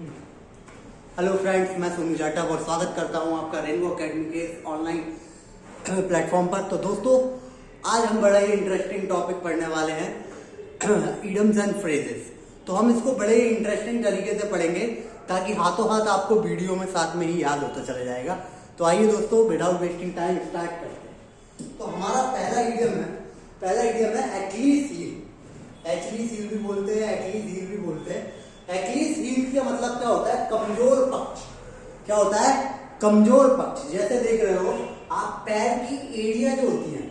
Hello friends, मैं सोनू जाटव और स्वागत करता हूं आपका रेनबो अकेडमी के ऑनलाइन प्लेटफॉर्म पर। तो दोस्तों, आज हम बड़ा ही इंटरेस्टिंग टॉपिक पढ़ने वाले हैं, इडियम्स एंड फ्रेजेस। तो हम इसको बड़े ही इंटरेस्टिंग तरीके से पढ़ेंगे ताकि हाथों हाथ आपको वीडियो में साथ में ही याद होता चला जाएगा। तो आइए दोस्तों, विदाउट वेस्टिंग टाइम स्टार्ट करते हैं। तो हमारा पहला इडियम है एक्लीस हील। एक्लीस हील भी बोलते हैं, एक्लीस हील भी बोलते हैं। एक्लीस हील का मतलब क्या होता है? कमजोर पक्ष। क्या होता है? कमजोर पक्ष। जैसे देख रहे हो आप, पैर की एड़ियां जो होती हैं,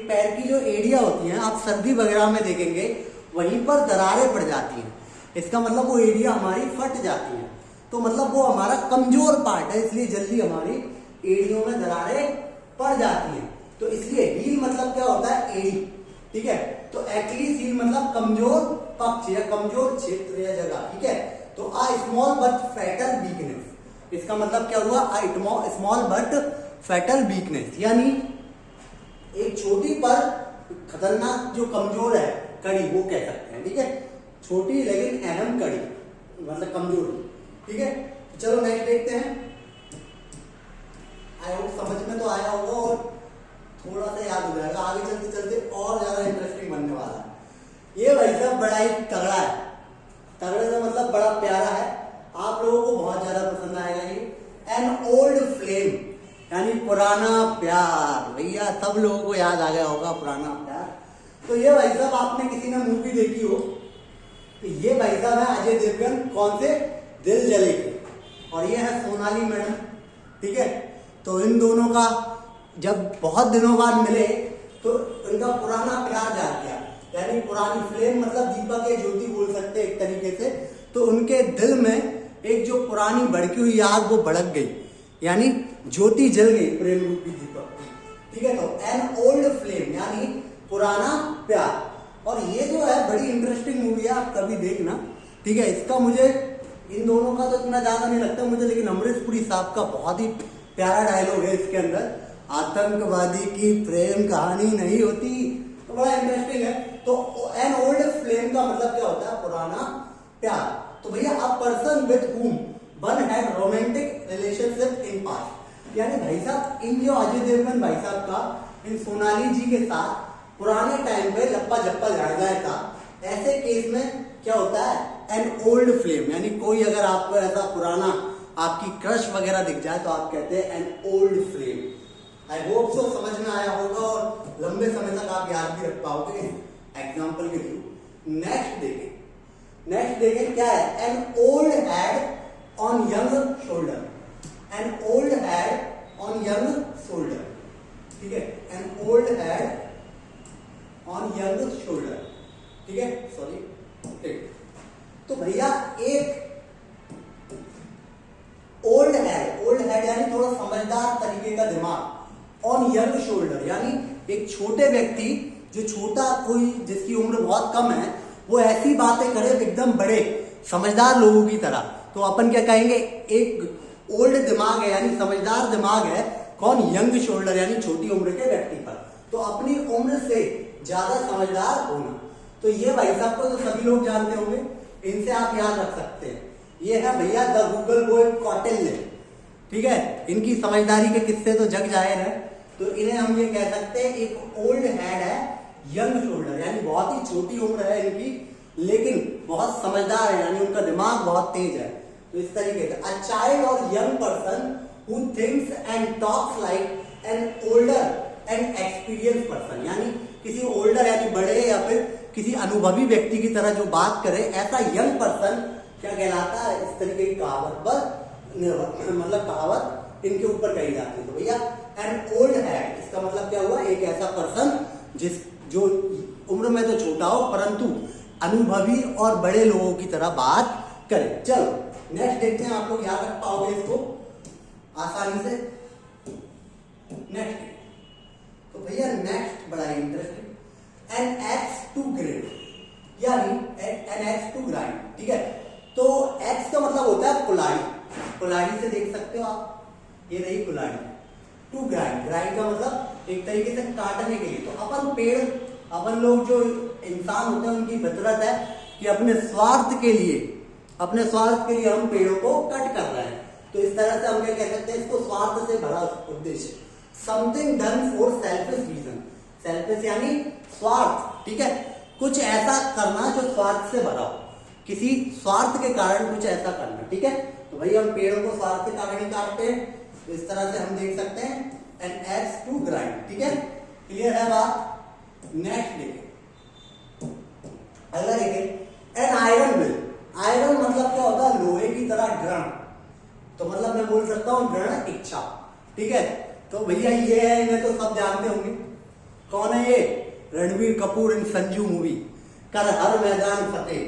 पैर की जो एड़ियां होती हैं, आप सर्दी वगैरह में देखेंगे वहीं पर दरारें पड़ जाती हैं। इसका मतलब वो एड़ियां हमारी फट जाती हैं। तो मतलब वो हमारा कमजोर पार्ट है, इसलिए जल्दी हमारी एड़ियों में दरारें पड़ जाती हैं। तो इसलिए हील मतलब क्या होता है? एड़ी। ठीक है। तो एक्लीस हील मतलब कमजोर पक्ष या कमजोर क्षेत्र या जगह। ठीक है। तो आ स्मॉल बट फैटल वीकनेस, इसका मतलब क्या हुआ? आ स्मॉल बट फैटल वीकनेस, यानी एक छोटी पर खतरनाक जो कमजोर है कड़ी, वो कह सकते हैं। ठीक है। छोटी लेकिन अहम कड़ी मतलब कमजोर। ठीक है। तो चलो नेक्स्ट देखते हैं। आई होप समझ में तो आया होगा और थोड़ा सा याद हो जाएगा। आगे चलते चलते और ज्यादा इंटरेस्टिंग बनने वाला है। ये भाई साहब बड़ा ही तगड़ा है। तगड़े से मतलब बड़ा प्यारा है, आप लोगों को बहुत ज्यादा पसंद आएगा ये। एन ओल्ड फ्लेम, यानी पुराना प्यार। भैया सब लोगों को याद आ गया होगा पुराना प्यार। तो ये भाई साहब आपने किसी ने मूवी देखी हो, तो ये भाई साहब है अजय देवगन। कौन से? दिल जले के। और ये है सोनाली मैडम। ठीक है। तो इन दोनों का जब बहुत दिनों बाद मिले तो इनका पुराना प्यार जाग गया, यानी पुरानी फ्लेम मतलब दीपक या ज्योति बोल सकते हैं एक तरीके से। तो उनके दिल में एक जो पुरानी भड़की हुई आग वो भड़क गई, यानी ज्योति जल गई प्रेम रूपी दीपक की। ठीक है। तो एन ओल्ड फ्लेम यानी पुराना प्यार। और ये जो है बड़ी इंटरेस्टिंग मूवी है, आप कभी देखना। ठीक है। इसका मुझे इन दोनों का तो इतना ज्यादा नहीं लगता मुझे, लेकिन अमरीश पुरी साहब का बहुत ही प्यारा डायलॉग है इसके अंदर, आतंकवादी की प्रेम कहानी नहीं होती। तो बड़ा इंटरेस्टिंग है। तो एन ओल्ड फ्लेम का मतलब क्या होता है? पुराना प्यार। तो भैया a person with whom one had romantic relationship in past, यानी भाई साहब इन जो अजय देवगन भाई साहब का इन सोनाली जी के साथ पुराने टाइम पे लप्पा जप्पा लड़ गया था। ऐसे केस में क्या होता है? एन ओल्ड फ्लेम, यानी कोई अगर आपको ऐसा पुराना आपकी क्रश वगैरह दिख जाए तो आप कहते हैं an old flame. I hope so समझ में आया होगा और लंबे समय तक आप याद भी रख पाओगे एग्जाम्पल के थ्रू। नेक्स्ट देखें क्या है? An old had on young shoulder. An old had on young shoulder. ठीक है। An old had on young shoulder. ठीक है। सॉरी। ठीक। तो भैया एक ओल्ड हैड यानी थोड़ा समझदार तरीके का दिमाग, ऑन यंग शोल्डर यानी एक छोटे व्यक्ति जो छोटा कोई जिसकी उम्र बहुत कम है, वो ऐसी बातें करे एकदम बड़े समझदार लोगों की तरह। तो अपन क्या कहेंगे? एक ओल्ड दिमाग है यानी समझदार दिमाग है। कौन? यंग शोल्डर यानी छोटी उम्र के व्यक्ति पर। तो अपनी उम्र से ज्यादा समझदार होना। तो ये भाई साहब को तो सभी लोग जानते होंगे, इनसे आप याद रख सकते हैं। ये है भैया द गूगल बॉय कौटिल्य। ठीक है। इनकी समझदारी के किस्से तो जग जाहिर है। तो इन्हें हम ये कह सकते हैं एक ओल्ड हैड है, यंग शोल्डर यानी बहुत ही छोटी उम्र है इनकी, लेकिन बहुत समझदार है, यानी उनका दिमाग बहुत तेज है। तो इस तरीके से अ चाइल्ड और young person who thinks and talks like an older and experience person, यानी किसी ओल्डर यानी बड़े या फिर किसी अनुभवी व्यक्ति की तरह जो बात करे, ऐसा यंग पर्सन क्या कहलाता है? इस तरीके की कहावत पर निर्भर, मतलब कहावत इनके ऊपर कही जाती है। तो भैया एन ओल्ड हैड, इसका मतलब क्या हुआ? एक ऐसा पर्सन जो उम्र में तो छोटा हो परंतु अनुभवी और बड़े लोगों की तरह बात करे। चलो नेक्स्ट देखते हैं, आप लोग याद रख पाओगे इसको आसानी से। नेक्स्ट तो भैया नेक्स्ट बड़ा interesting, an axe to grade यानी एन एक्स टू ग्राइंड। ठीक है। तो एक्स का मतलब होता है कुल्हाड़ी। कुल्हाड़ी से देख सकते हो आप, ये रही कुल्हाड़ी। टू ग्राइंड, ग्राइंड का मतलब एक तरीके से काटने के लिए। तो अपन पेड़, अपन लोग जो इंसान होते हैं उनकी फितरत है कि अपने स्वार्थ के लिए अपने स्वार्थ के लिए हम पेड़ों को कट कर रहे हैं। तो इस तरह से हम क्या कह सकते हैं, इसको स्वार्थ से भरा उद्देश्य, something done for selfish reason. Selfish यानी स्वार्थ, ठीक है, कुछ ऐसा करना जो स्वार्थ से भरा हो, किसी स्वार्थ के कारण कुछ ऐसा करना, ठीक है। तो भाई हम पेड़ों को स्वार्थ के कारण ही काटते हैं। तो इस तरह से हम देख सकते हैं एन एक्स टू ग्राइंड, ठीक है, क्लियर है बात। नेक्स्ट देखिए, अगला देखिए एन आयरन विल। आयरन मतलब क्या होता है, लोहे की तरह दृढ़। तो मतलब मैं बोल सकता हूं दृढ़ इच्छा, ठीक है। तो भैया ये है, इन्हें तो सब जानते होंगे, कौन है ये, रणबीर कपूर इन संजू मूवी, कर हर मैदान फतेह,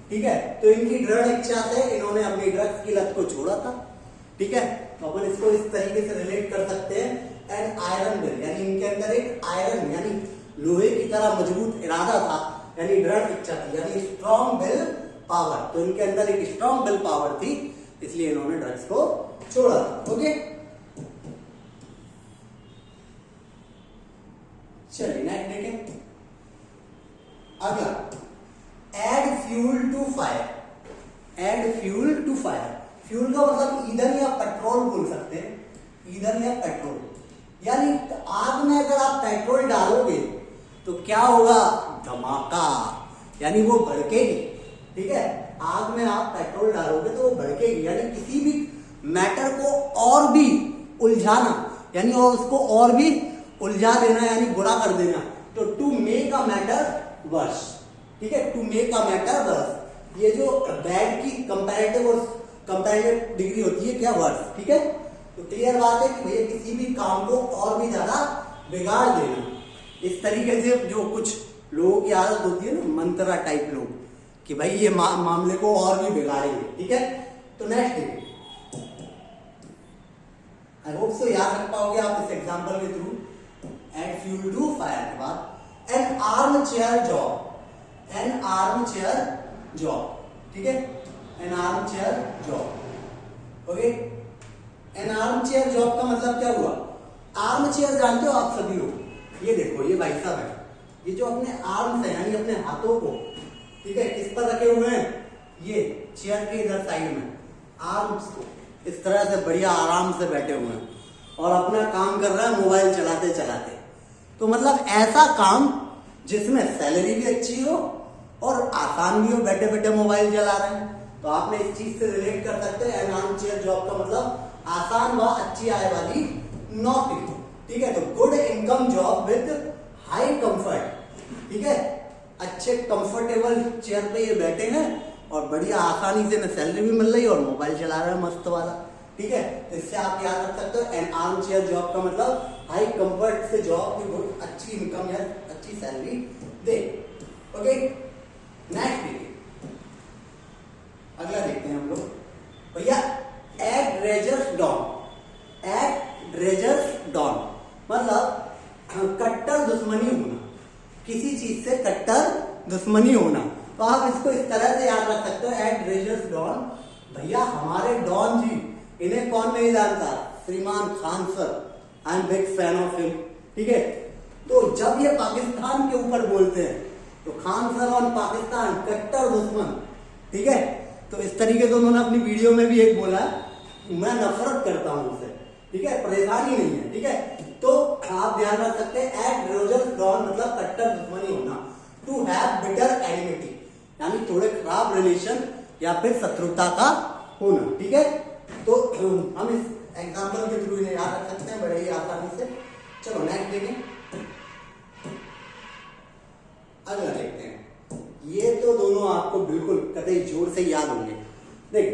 ठीक है। तो इनकी दृढ़ इच्छा से इन्होंने अपनी ड्रग्स की लत को छोड़ा था, ठीक है। तो अपन इसको इस तरीके से रिलेट कर सकते हैं, एन आयरन विल यानी इनके अंदर एक आयरन यानी लोहे की तरह मजबूत इरादा था, यानी दृढ़ इच्छा थी, यानी स्ट्रॉन्ग विल पावर। तो इनके अंदर एक स्ट्रॉन्ग विल पावर थी, इसलिए इन्होंने ड्रग्स को छोड़ा था। ओके, चलिए नेक्स्ट देखें। अगला, add fuel to fire. Add fuel to fire, fuel का मतलब ईंधन या पेट्रोल बोल सकते हैं, ईंधन या पेट्रोल। यानी आग में अगर आप पेट्रोल डालोगे तो क्या होगा, धमाका, यानी वो भड़केगी, ठीक है। आग में आप पेट्रोल डालोगे तो वो भड़केगी, यानी किसी भी मैटर को और भी उलझाना, यानी और उसको और भी उलझा देना, यानी बुरा कर देना। तो to make a matter worse, ठीक है, to make a matter worse. ये जो बैड की कंपैरेटिव और कंपैरेटिव डिग्री होती है क्या, वर्स, ठीक है। तो क्लियर बात है कि भैया किसी भी काम को और भी ज्यादा बिगाड़ देना। इस तरीके से जो कुछ लोगों की आदत होती है ना, मंत्रा टाइप लोग, कि भाई ये मामले को और भी बिगाड़ेंगे, ठीक है। तो नेक्स्ट देखिए, आई होप सो याद रख पाओगे आप इस एग्जांपल के थ्रू। एड फ्यूल टू फायर के बाद an armchair job. An armchair job, ठीक है, an armchair job. Okay, an armchair job का मतलब क्या हुआ, आर्म चेयर जानते हो आप सभी लोग। ये देखो, ये भाई साहब है, ये जो अपने आर्म्स है यानी अपने हाथों को, ठीक है, किस पर रखे हुए हैं, ये चेयर के इधर साइड में आर्म्स को इस तरह से बढ़िया आराम से बैठे हुए हैं और अपना काम कर रहा है मोबाइल चलाते चलाते। तो मतलब ऐसा काम जिसमें सैलरी भी अच्छी हो और आसान भी हो, बैठे बैठे मोबाइल चला रहे हैं। तो आपने इस चीज से रिलेट कर सकते हैं, एन आर्म चेयर जॉब का मतलब आसान व अच्छी आय वाली नौकरी, ठीक है। तो good income job with high comfort, ठीक है, अच्छे कंफर्टेबल चेयर पे ये बैठे हैं और बढ़िया आसानी से इन्हें सैलरी भी मिल रही है और मोबाइल चला रहे हैं मस्त वाला, ठीक है। तो इससे आप याद रख सकते हो, एन आर्म चेयर जॉब का मतलब हाई कंफर्ट से जॉब की बहुत अच्छी इनकम या अच्छी सैलरी दे। ओके, नेक्स्ट देखिए, अगला देखते हैं हम लोग भैया, at razors drawn. At razors drawn मतलब कट्टर दुश्मनी होना, किसी चीज से कट्टर दुश्मनी होना। तो आप इसको इस तरह से याद रख सकते हो, एट रेजर्स डॉन, भैया हमारे डॉन जी, इन्हें कौन नहीं जानता, श्रीमान Khan sir, I am big fan of him, ठीक है। तो जब ये पाकिस्तान के ऊपर बोलते हैं तो खान सर और पाकिस्तान कट्टर दुश्मन, ठीक है। तो इस तरीके से उन्होंने अपनी वीडियो में भी एक बोला, मैं नफरत करता हूं उससे, ठीक है, परेशानी नहीं है, ठीक है। तो आप ध्यान रख सकते हैं, एट रेजर्स डॉन मतलब कट्टर दुश्मनी होना। टू हैव बिटर एनिमिटी यानी थोड़े खराब रिलेशन या फिर शत्रुता का होना, ठीक है। तो हम इस एग्जाम्पल के थ्रू इन्हें याद रख सकते हैं बड़े ही आसानी से। चलो नेक्स्ट देखें, अगला देखते हैं। ये तो दोनों आपको बिल्कुल कतई जोर से याद होंगे। देखिए,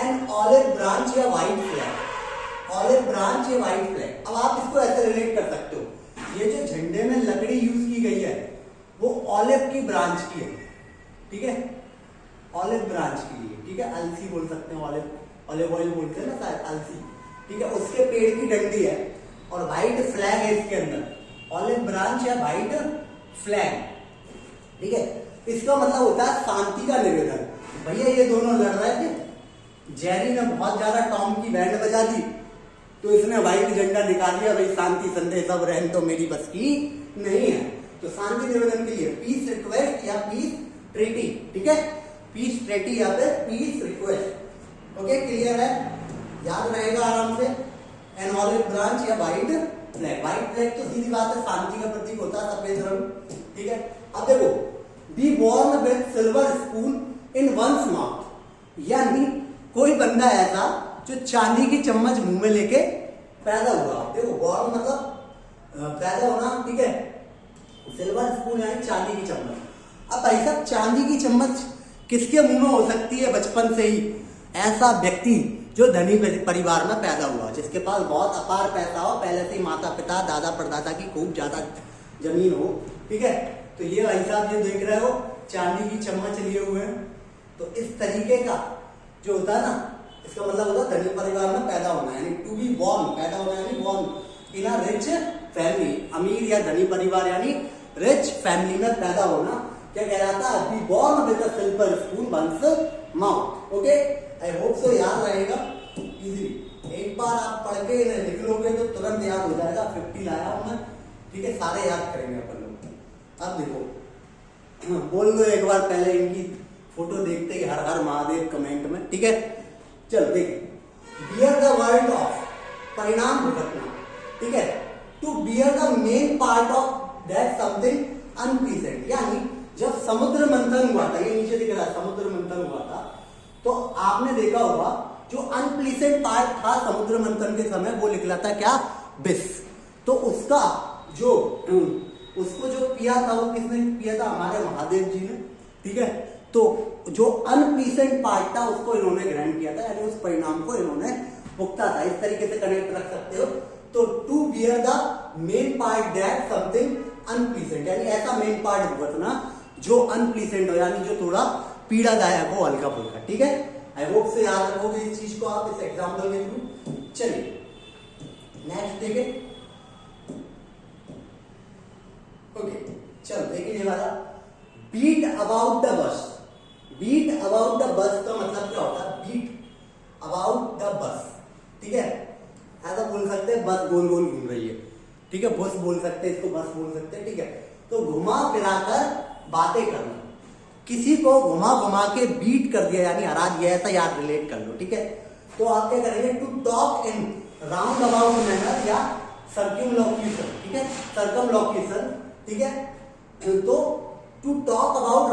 एन ऑलिव ब्रांच या व्हाइट फ्लैग। ऑलिव ब्रांच या व्हाइट फ्लैग, अब आप इसको ऐसे रिलेट कर सकते हो, ये जो झंडे में लकड़ी यूज की गई है वो ऑलिव की ब्रांच की है, ठीक है, ऑलिव ब्रांच की लिए, ठीक है, अलसी बोल सकते हैं, ऑलिव ऑयल बोलते हैं ना शायद, अलसी, ठीक है, उसके पेड़ की डंडी है और व्हाइट फ्लैग है इसके अंदर, ऑलिव ब्रांच या व्हाइट फ्लैग, ठीक है। इसका मतलब होता है शांति का निवेदन। भैया ये दोनों लड़ रहे थे, जेरी ने बहुत ज्यादा टॉम की बैंड बजा दी तो इसने व्हाइट झंडा निकाल दिया, भाई शांति संदेश अब रहन तो मेरी बस की नहीं है। तो शांति निवेदन के लिए पीस रिक्वेस्ट या पीस ट्रीटी, ठीक है। पीस ट्रेटी या फिर पीस रिक्वेस्ट। ओके, क्लियर है, याद रहेगा आराम से। एन ऑलिव ब्रांच या व्हाइट फ्लैग। व्हाइट फ्लैग तो सीधी बात है शांति का प्रतीक होता है, सफेद रंग, ठीक है। अब देखो, be born with silver spoon in one's mouth, यानी कोई बंदा ऐसा जो चांदी की चम्मच मुंह में लेके पैदा हुआ। देखो, बॉर्न मतलब पैदा होना, ठीक है। सिल्वर स्पून यानी चांदी की चम्मच। अब भाई साहब, चांदी की चम्मच किसके मुंह में हो सकती है बचपन से ही? ऐसा व्यक्ति जो धनी परिवार में पैदा हुआ, जिसके पास बहुत अपार पैसा हो, पहले से ही माता पिता दादा परदादा की खूब ज्यादा जमीन हो, ठीक है। तो ये भाई साहब ये देख रहे हो चांदी की चम्मच लिए हुए हैं। तो इस तरीके का जो होता है ना, इसका मतलब होता है धनी परिवार में पैदा होना, यानी टू बी बॉर्न, पैदा होना यानी born in a rich family. अमीर या धनी परिवार यानी रिच फैमिली में पैदा होना क्या कहलाता है? Be born with a silver spoon one's mouth. Okay, I hope so याद रहेगा इजीली। एक बार आप पढ़ के लिख लोगे तो तुरंत याद हो जाएगा। 50 लाया हूं मैं, ठीक है, सारे याद करेंगे अपन लोग। अब देखो, बोल दो एक बार पहले इनकी फोटो देखते ही हर हर महादेव कमेंट में, ठीक है। चल देख, बियर द वर्ल्ड ऑफ, परिणाम भुगतना, ठीक है। To bear the main part of that something unpleasant, यानी जब समुद्र मंथन हुआ था, ये नीचे दिख रहा है समुद्र मंथन हुआ था, तो आपने देखा होगा जो अनप्लीजेंट पार्ट था समुद्र मंथन के समय वो निकला था क्या? विष। तो उसका जो उसको जो पिया था वो किसने पिया था? हमारे महादेव जी ने, ठीक है। तो जो अनप्लीजेंट पार्ट था उसको इन्होंने ग्रहण किया था, यानी उस परिणाम को इन्होंने भुगता था। इस तरीके से कनेक्ट रख सकते हो। तो to bear the main part that something unpleasant, यानी ऐसा मेन पार्ट भुगतना जो अनप्लीजेंट हो, यानी जो थोड़ा पीड़ादायक हो, हल्का फुल्का, ठीक है। आई होप से याद रखोगे इस चीज को आप इस एग्जाम्पल के थ्रू। चलिए नेक्स्ट देखें। ओके, चलो देखिए ये वाला, beat about the bus. Beat about the bus का मतलब क्या होता है? बीट अबाउट द बस, ठीक है। ऐसा बोल सकते हैं बस गोल गोल घूम रही है, ठीक है। बस बोल सकते हैं, इसको बस बोल सकते हैं, ठीक है। तो घुमा फिराकर बातें करना, किसी को घुमा घुमा के बीट कर दिया यानी हरा दिया, ऐसा याद रिलेट कर लो, ठीक है। तो आप क्या करेंगे? To talk in round about manner या सर्क्यूमलोक्यूशन, ठीक है, सर्कमलोक्यूशन, ठीक है। तो to talk about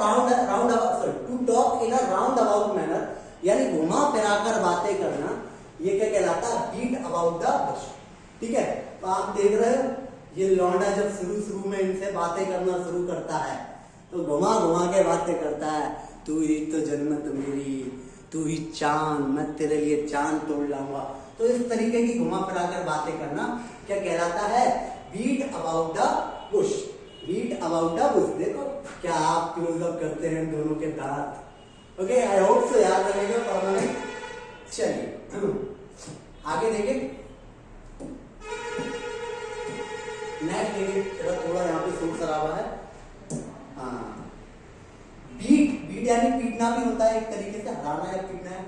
to talk in a round about manner, यानी घुमा फिराकर बातें करना, ये क्या कहलाता है? बीट अबाउट द बुश, ठीक है। तो आप देख रहे हो ये लौंडा जब शुरू में इनसे बातें करना शुरू करता है तो घुमा घुमा के बातें करता है, तू ही तो जन्नत मेरी, तू ही चांद, मैं तेरे लिए चांद तोड़ लाऊंगा। तो इस तरीके की घुमा फिराकर बातें करना क्या कहलाता है? Beat about the bush, beat about the bush. देखो क्या आप क्लोजअप करते हैं दोनों के दांत। ओके, आई होप सो याद रहेगा पढ़ना में। चलिए आगे देखें, नेक्स्ट देखें। चलो थोड़ा यहाँ पे शोर शराबा है। बीट यानी पीटना भी होता है एक तरीके से, हराना या पीटना है।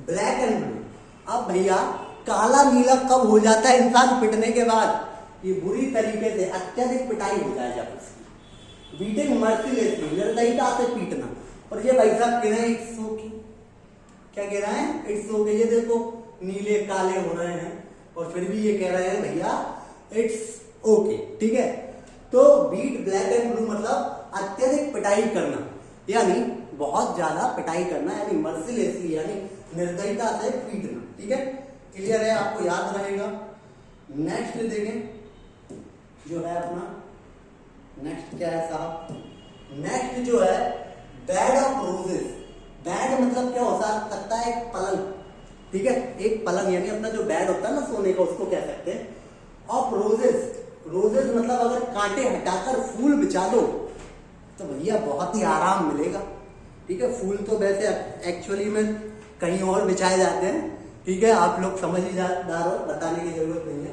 ब्लैक एंड ब्लू, अब भैया काला नीला कब हो जाता है इंसान पिटने के बाद? ये बुरी तरीके से अत्यधिक पिटाई हो जाए जब उसकी। बीटिंग मर्सीलेसली, निर्दयता से पीटना। और ये भाई साहब कह रहे हैं इट्स ओके, क्या कह रहा है? It's okay. ये देखो नीले काले हो रहे हैं और फिर भी ये कह रहे हैं भैया इट्स ओके, ठीक है। तो बीट ब्लैक एंड ब्लू मतलब अत्यधिक पिटाई करना, यानी बहुत ज्यादा पिटाई करना, यानी मर्सीलेसली यानी निर्दयता से पीटना, ठीक है। क्लियर है, आपको याद रहेगा। नेक्स्ट देखें जो है अपना, नेक्स्ट क्या है साहब? नेक्स्ट जो है बेड ऑफ रोजेस। बेड मतलब क्या हो सकता है? एक पलंग, ठीक है, एक पलंग, यानी अपना जो बेड होता है ना सोने का, उसको कह सकते हैं। ऑफ रोजेस, रोजेस मतलब अगर कांटे हटाकर फूल बिछा दो तो भैया बहुत ही आराम मिलेगा, ठीक है। फूल तो वैसे एक्चुअली में कहीं और बिछाए जाते हैं, ठीक है, आप लोग समझ ही जा रहे हो, बताने की जरूरत नहीं है।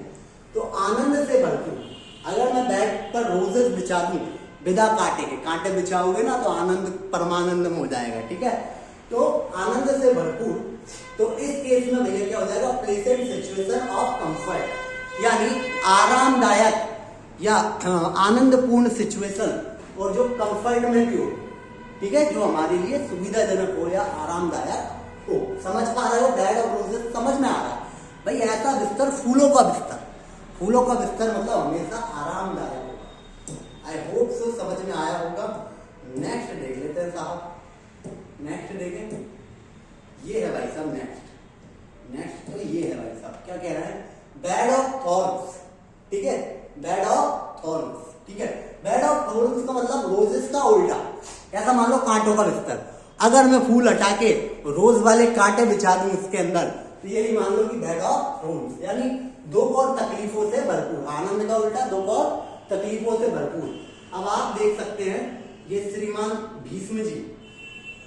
तो आनंद से भरपूर, अगर मैं बेड पर रोजेस बिछा दूं बिना कांटे के, कांटे बिछाओगे ना तो आनंद परमानंद में हो जाएगा, ठीक है। तो आनंद से भरपूर, तो इस केस में भैया क्या हो जाएगा? प्लेजेंट सिचुएशन ऑफ कंफर्ट, यानी आरामदायक या आनंदपूर्ण सिचुएशन, और जो कंफर्ट में भी हो, ठीक है, जो हमारे लिए सुविधाजनक हो या आरामदायक हो। समझ पा रहे हो? बेड ऑफ रोजेस समझ में आ रहा है भाई? ऐसा बिस्तर, फूलों का बिस्तर, फूलों का बिस्तर मतलब हमेशा आरामदायक होगा। आई होप सो समझ में आया होगा। नेक्स्ट देख लेते हैं साहब, नेक्स्ट देखें। ये है भाई साहब नेक्स्ट तो ये है भाई साहब, क्या कह रहे हैं? बेड ऑफ थॉर्न्स, ठीक है, बेड ऑफ थॉर्न्स, ठीक है। बेड ऑफ थॉर्न्स का मतलब रोजेस का उल्टा। ऐसा मान लो कांटों का बिस्तर, अगर मैं फूल हटा के रोज वाले कांटे बिछा दूं इसके अंदर, तो यही मान लो कि बेड ऑफ थॉर्न्स, यानी दुख और तकलीफों से भरपूर। आनंद का उल्टा दुख और तकलीफों से भरपूर। अब आप देख सकते हैं, ये श्रीमान भीष्म जी,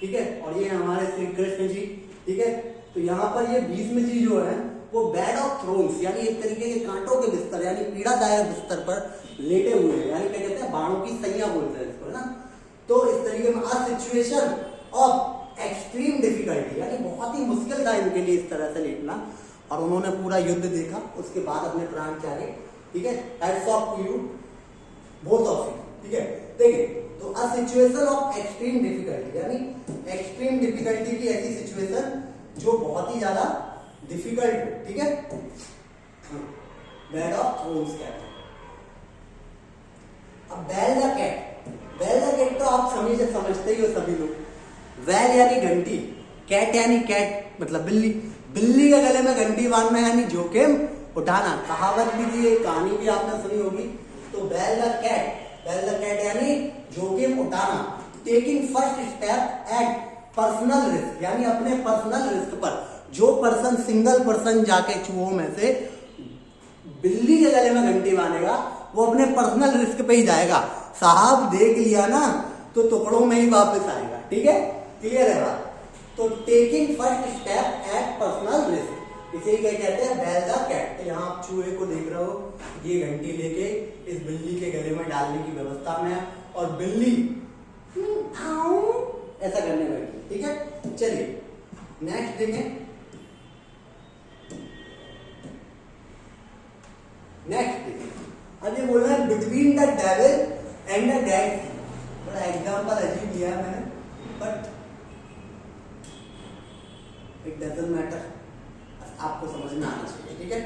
ठीक है, और ये हमारे श्री कृष्ण जी, ठीक है। तो यहाँ पर ये भीष्म जी जो है वो बेड ऑफ थ्रोन्स यानी एक तरीके के कांटों के बिस्तर यानी पीड़ादायक बिस्तर पर लेटे हुए हैं, यानी क्या कहते हैं, बाणों की सैया बोलते हैं इसको, है ना। तो इस तरीके में अ सिचुएशन ऑफ एक्सट्रीम डिफिकल्टी, यानी बहुत ही मुश्किल था इनके लिए इस तरह से लेटना, और उन्होंने पूरा युद्ध देखा, उसके बाद अपने प्राण त्यागे, ठीक है। Hats off to you both of you, ठीक है। देखिए, तो a situation of extreme difficulty यानी एक्सट्रीम डिफिकल्टी की ऐसी सिचुएशन जो बहुत ही ज्यादा डिफिकल्ट हो, ठीक है। बेड ऑफ थ्रोन्स कहते हैं। अब bell the cat, bell the cat तो आप समझते ही हो सभी लोग। वेल यानी घंटी, कैट यानी कैट मतलब बिल्ली, बिल्ली के गले में घंटी बांधना यानी जोखिम उठाना। कहावत भी थी, कहानी भी आपने सुनी होगी। तो bell the cat, bell the cat यानी जोखिम उठाना। Taking first step at personal risk यानी अपने पर्सनल रिस्क पर। जो पर्सन, सिंगल पर्सन जाके चूहों में से बिल्ली के गले में घंटी बांधेगा वो अपने पर्सनल रिस्क पे ही जाएगा। साहब देख लिया ना तो टुकड़ों में ही वापस आएगा, ठीक है, क्लियर है बात। तो taking first step at personal risk, इसे क्या कहते हैं? Bell the cat. तो यहाँ आप चूहे को देख रहे हो, ये घंटी लेके इस बिल्ली के गले में डालने की व्यवस्था में है, और बिल्ली ऐसा करने बैठी, ठीक है। चलिए नेक्स्ट देखें, नेक्स्ट देखें। अब ये बोल रहा है between the devil and the dead sea. थोड़ा एग्जाम्पल अजीब दिया है मैंने, बट इट डजंट मैटर, आपको समझ में आना चाहिए, ठीक है।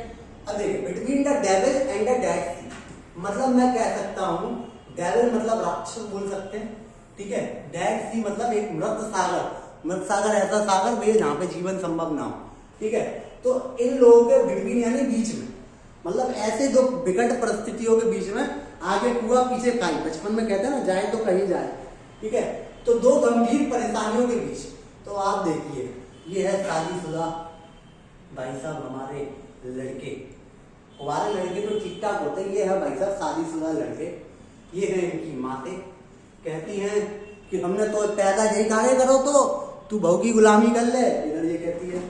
अब देखिए, between the devil and the dead sea मतलब मैं कह सकता हूं, डेविल मतलब राक्षस बोल सकते हैं, ठीक है। डेड सी मतलब एक मृत सागर, मृत सागर ऐसा सागर भाई जहां पे जीवन संभव ना हो, ठीक है। तो इन लोगों के बिटवीन यानी बीच में, मतलब ऐसे दो विकट परिस्थितियों के बीच में, आगे कुआ पीछे काई, बचपन में कहते हैं ना, जाए तो कहीं जाए, ठीक है। तो दो गंभीर परेशानियों के बीच, तो आप देखिए, ये है शादीशुदा भाई साहब हमारे लड़के, हमारे लड़के तो ठीक ठाक होते हैं, ये है भाई साहब शादीशुदा लड़के, ये है इनकी माते, कहती हैं कि हमने तो पैदा यही कार्य करो तो तू बहू की गुलामी कर ले। इधर ये कहती है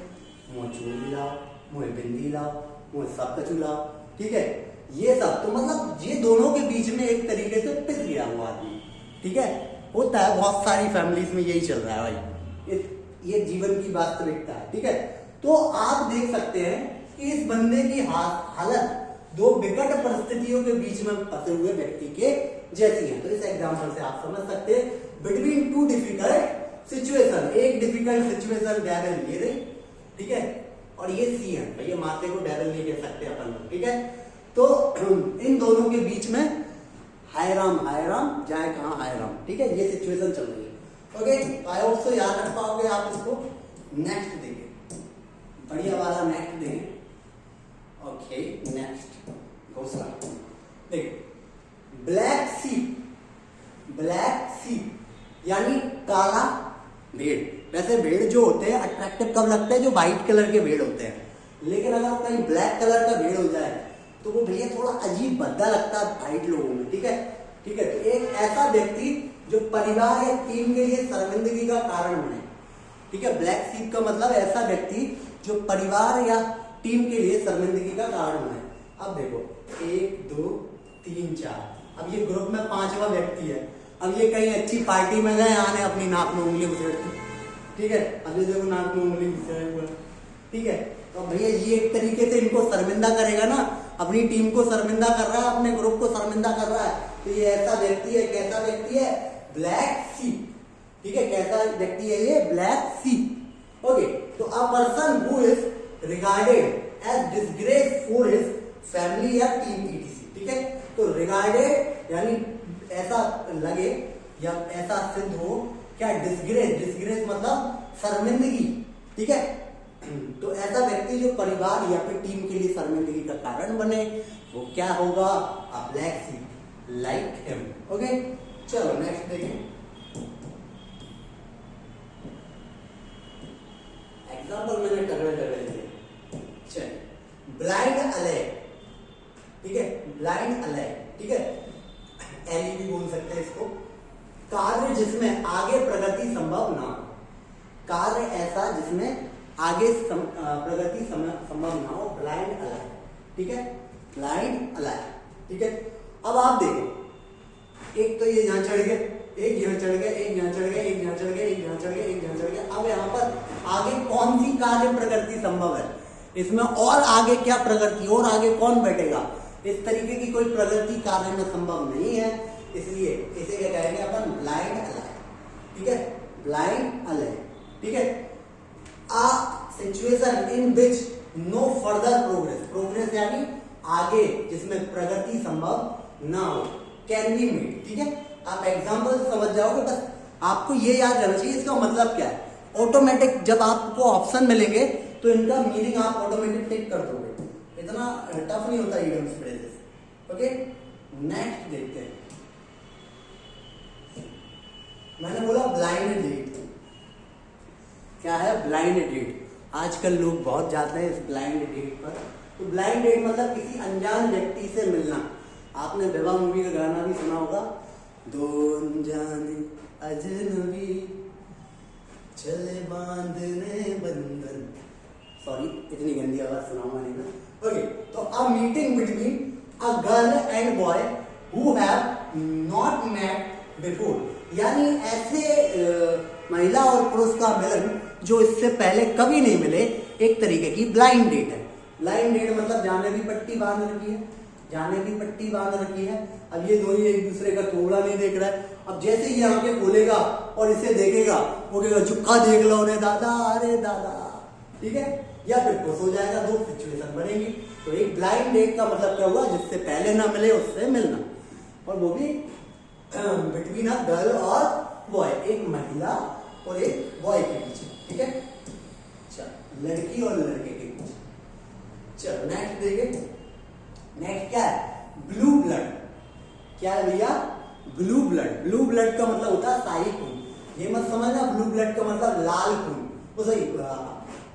मुँह चूड़ी लाओ, मुँह बिंदी लाओ, मुँह सब कचू लाओ, ठीक है। ये सब तो मतलब ये दोनों के बीच में एक तरीके से पिस गया हुआ आदमी, ठीक है। होता है, बहुत सारी फैमिलीज में यही चल रहा है भाई, ये जीवन की वास्तविकता है, ठीक है। तो आप देख सकते हैं कि इस बंदे की हालत दो विकट परिस्थितियों के बीच में फंसे हुए व्यक्ति के जैसी है। तो इस एग्जांपल से आप समझ सकते हैं, बिटवीन टू डिफिकल्ट सिचुएशन, एक डिफिकल्ट सिचुएशन डेविल ये रही, ठीक है, और ये सी है, भैया माते को डेविल नहीं कह सकते अपन लोग, ठीक है। तो इन दोनों के बीच में हाय राम जाए कहाँ हाय राम, ठीक है, ये सिचुएशन चल रही है। ओके, आई होप सो याद रख पाओगे आप इसको। नेक्स्ट देखिए, बढ़िया वाला नेक्स्ट देखें। ओके नेक्स्ट घोसला देखिए, ब्लैक सीप यानी काला भेड़। वैसे भेड़ जो होते हैं अट्रैक्टिव कब लगते हैं? जो व्हाइट कलर के भेड़ होते हैं, लेकिन अगर कहीं ब्लैक कलर का भेड़ हो जाए तो वो भैया थोड़ा अजीब भद्दा लगता है व्हाइट लोगों में, ठीक है, ठीक है। तो एक ऐसा व्यक्ति जो परिवार या टीम के लिए शर्मिंदगी का कारण बने, ठीक है। ब्लैक सीप का मतलब ऐसा व्यक्ति जो परिवार या टीम के लिए शर्मिंदगी का कारण बने। अब देखो 1 2 3 4, अब ये ग्रुप में 5वां व्यक्ति है। अब ये कहीं अच्छी पार्टी में गए, आने अपनी नाक में उंगली घुसेड़ दी, ठीक है। अब ये देखो नाक में उंगली घुसेड़े हुए, ठीक है। तो भैया ये एक तरीके से इनको शर्मिंदा करेगा ना, अपनी टीम को शर्मिंदा कर रहा है, अपने ग्रुप को शर्मिंदा कर रहा है। तो ये ऐसा व्यक्ति है, कैसा व्यक्ति है? ब्लैक सीप, ठीक है, कैसा व्यक्ति है ये? Black sheep. ओके, तो a person who is regarded as disgrace for his family या टीम ईटीसी। ठीक है, तो रिगार्डेड यानी ऐसा लगे या ऐसा सिद्ध हो, क्या? डिसग्रेस, डिसग्रेस मतलब शर्मिंदगी। ठीक है, तो ऐसा व्यक्ति जो परिवार या फिर टीम के लिए शर्मिंदगी का कारण बने, वो क्या होगा? अ black sheep like him. Okay, चलो नेक्स्ट देखें। एग्जाम्पल मैंने तगड़े दिए। चलिए, ब्लाइंड अलर्ट। ठीक है, ब्लाइंड अलर्ट। ठीक है, एली भी बोल सकते हैं इसको। कार्य जिसमें आगे प्रगति संभव ना हो, कार्य ऐसा जिसमें आगे प्रगति संभव ना हो, ब्लाइंड अलर्ट। ठीक है, ब्लाइंड अलर्ट। ठीक है, अब आप देखो, एक तो ये यहां चढ़ गए, एक यहां चढ़ गए, एक यहां चढ़ गए, एक यहां चढ़ गए, एक यहां चढ़ गए, एक यहां चढ़ गए। अब यहाँ पर आगे कौन सी कार्य प्रगति संभव है? इसमें और आगे क्या प्रगति, और आगे कौन बैठेगा? इस तरीके की कोई प्रगति कार्य में संभव नहीं है, इसलिए इसे क्या कहेंगे अपन? Blind alert. ठीक है, ब्लाइंड अलर्ट। ठीक है, a situation in which no further progress, progress यानी आगे जिसमें प्रगति संभव ना हो, कैन बी मेड। ठीक है, आप एग्जांपल समझ जाओगे, बस आपको ये याद रहना चाहिए इसका मतलब क्या है। ऑटोमेटिक जब आपको ऑप्शन मिलेंगे तो इनका मीनिंग आप ऑटोमेटिक टिक कर दोगे, इतना टफ नहीं होता इडियम्स फ्रेजेस। ओके, नेक्स्ट देखते हैं। मैंने बोला ब्लाइंड डेट। क्या है? Blind date. आजकल लोग बहुत जाते हैं इस ब्लाइंड डेट पर। तो ब्लाइंड डेट मतलब किसी अनजान व्यक्ति से मिलना। आपने विवाह मूवी का गाना भी सुना होगा, दो अनजाने अजनबी चले बांधने बंधन। सॉरी, इतनी गंदी आवाज सुनाऊंगा नहीं ना। ओके, तो a meeting between a girl and boy who have not met before, यानी ऐसे महिला और पुरुष का मिलन जो इससे पहले कभी नहीं मिले, एक तरीके की ब्लाइंड डेट है। ब्लाइंड डेट मतलब जाने भी पट्टी बांध रखी है, जाने भी पट्टी बांध रखी है। अब ये दोनों एक दूसरे का थोड़ा नहीं देख रहा है। अब जैसे ये आके बोलेगा और इसे देखेगा, वो कहेगा चुपका देख लो उन्हें दादा, अरे दादा। ठीक है, या फिर खुश हो जाएगा, दो सिचुएशन बनेगी। तो एक ब्लाइंड डेट का मतलब क्या हुआ? जिससे पहले ना मिले उससे मिलना, और वो भी बिटवीन अ गर्ल और बॉय, एक महिला और एक बॉय के बीच। ठीक है, चलो लड़की और लड़के के बीच। चलो नेक्स्ट देखें। नेक्स्ट क्या है? Blue blood. क्या है भैया? Blue blood. ब्लू ब्लड का मतलब होता है शाही खून। ये मत समझना ब्लू ब्लड का मतलब लाल खून, वो सही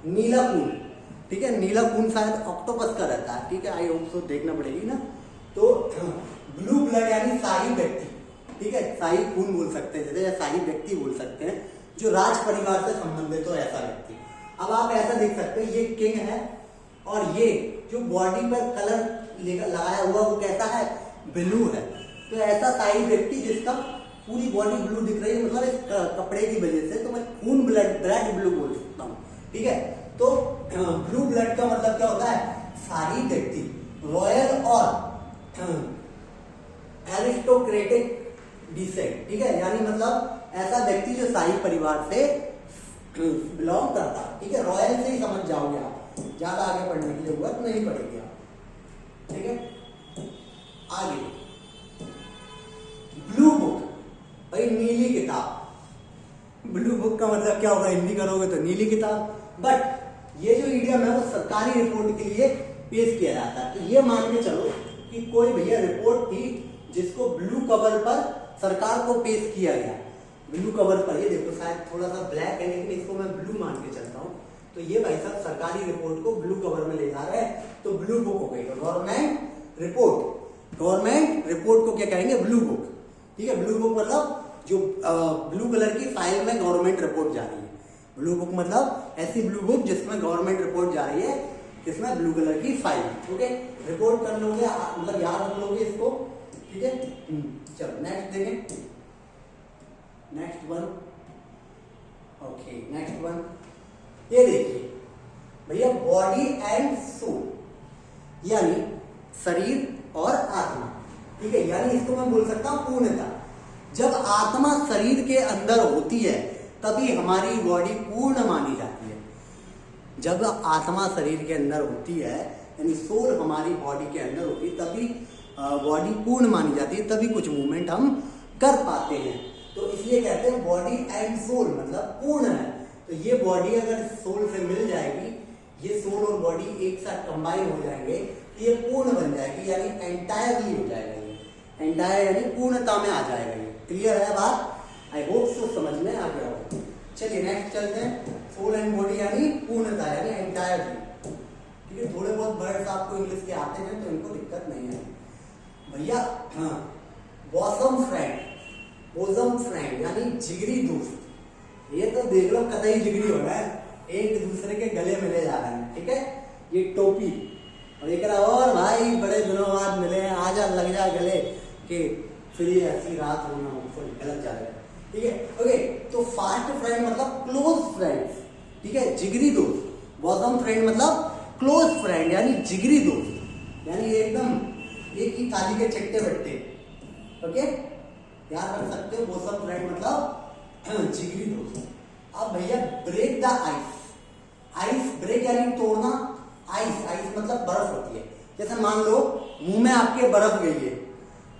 नीला खून। ठीक है, नीला खून शायद ऑक्टोपस का रहता है। ठीक है, आई होप सो, देखना पड़ेगी ना। तो ब्लू ब्लड यानी शाही व्यक्ति। ठीक है, शाही खून बोल सकते हैं जैसे, या शाही व्यक्ति बोल सकते हैं, जो राज परिवार से संबंधित हो, ऐसा व्यक्ति। अब आप ऐसा देख सकते हैं, ये किंग है और ये जो बॉडी पर कलर लगाया हुआ वो कैसा है? ब्लू है। तो ऐसा शाही व्यक्ति जिसका पूरी बॉडी ब्लू दिख रही है, मतलब इस कपड़े की वजह से, तो मैं खून ब्लड ब्लू बोल सकता हूँ। ठीक है, तो ब्लू ब्लड का मतलब क्या होता है? शाही व्यक्ति, रॉयल और एरिस्टोक्रेटिक डिसेंट। ठीक है, यानी मतलब ऐसा व्यक्ति जो शाही परिवार से बिलोंग करता है। ठीक है, रॉयल से ही समझ जाओगे आप, ज्यादा आगे पढ़ने की जरूरत नहीं पड़ेगी आप। ठीक है, आगे ब्लू बुक, भाई नीली किताब। ब्लू बुक का मतलब क्या होगा? हिंदी करोगे तो नीली किताब। बट ये जो इडियम है वो सरकारी रिपोर्ट के लिए पेश किया जाता है। तो ये मान के चलो कि कोई भैया रिपोर्ट थी जिसको ब्लू कवर पर सरकार को पेश किया गया। ब्लू कवर पर, ये देखो शायद थोड़ा सा ब्लैक है लेकिन इसको मैं ब्लू मान के चलता हूँ। तो ये भाई साहब सरकारी रिपोर्ट को ब्लू कवर में ले जा रहे हैं, तो ब्लू बुक हो गई। तो गवर्नमेंट रिपोर्ट, गवर्नमेंट रिपोर्ट को क्या कहेंगे? Blue book. ठीक है, ब्लू बुक मतलब जो ब्लू कलर की फाइल में गवर्नमेंट रिपोर्ट जा रही है। ब्लू बुक मतलब ऐसी ब्लू बुक जिसमें गवर्नमेंट रिपोर्ट जा रही है, जिसमें ब्लू कलर की फाइल। ओके, रिपोर्ट कर लोगे, मतलब याद रख लोगे इसको। ठीक है, चलो नेक्स्ट देखें। Next one. Okay, next one ये देखिए भैया, बॉडी एंड सोल, यानी शरीर और आत्मा। ठीक है, यानी इसको मैं बोल सकता हूं पूर्णता। जब आत्मा शरीर के अंदर होती है तभी हमारी बॉडी पूर्ण मानी जाती है। जब आत्मा शरीर के अंदर होती है यानी सोल हमारी बॉडी के अंदर होती है तभी बॉडी पूर्ण मानी जाती है, तभी कुछ मूवमेंट हम कर पाते हैं। तो इसलिए कहते हैं बॉडी एंड सोल मतलब पूर्ण है। तो ये बॉडी अगर सोल से मिल जाएगी, ये सोल और बॉडी एक साथ कंबाइन हो जाएंगे, ये पूर्ण बन जाएगी यानी एंटायरली हो जाएगा। ये एंटायर यानी पूर्णता में आ जाएगा। ये क्लियर है बात? आई होप सो समझ में आ गया हो। चलिए नेक्स्ट चलते हैं। सोल एंड बॉडी यानी पूर्णता यानी एंटायरली। ठीक है, थोड़े बहुत वर्ड्स आपको इंग्लिश के आते हैं तो इनको दिक्कत नहीं है भैया। हाँ, बॉसम फ्रेंड, बोसम फ्रेंड यानी जिगरी दोस्त। ये तो देख लो कतई जिगरी हो रहा है, एक दूसरे के गले मिले जा रहे हैं। ठीक है, ये टोपी और एक और भाई बड़े दिनों बाद मिले हैं, आजा लग जा गले कि फिर ये ऐसी रात होना गलत जा रहा है। ठीक है, ओके। तो फास्ट फ्रेंड मतलब क्लोज फ्रेंड्स। ठीक है, जिगरी दोस्त। बॉसम फ्रेंड मतलब क्लोज फ्रेंड यानी जिगरी दोस्त, यानी एकदम एक ही थाली के चट्टे बट्टे। ओके, याद रख सकते हो बॉसम फ्रेंड मतलब जिगरी दोस्त। अब भैया break the ice. Ice break यानी तोड़ना। आइस, आइस मतलब बर्फ होती है। जैसे मान लो मुंह में आपके बर्फ गई है,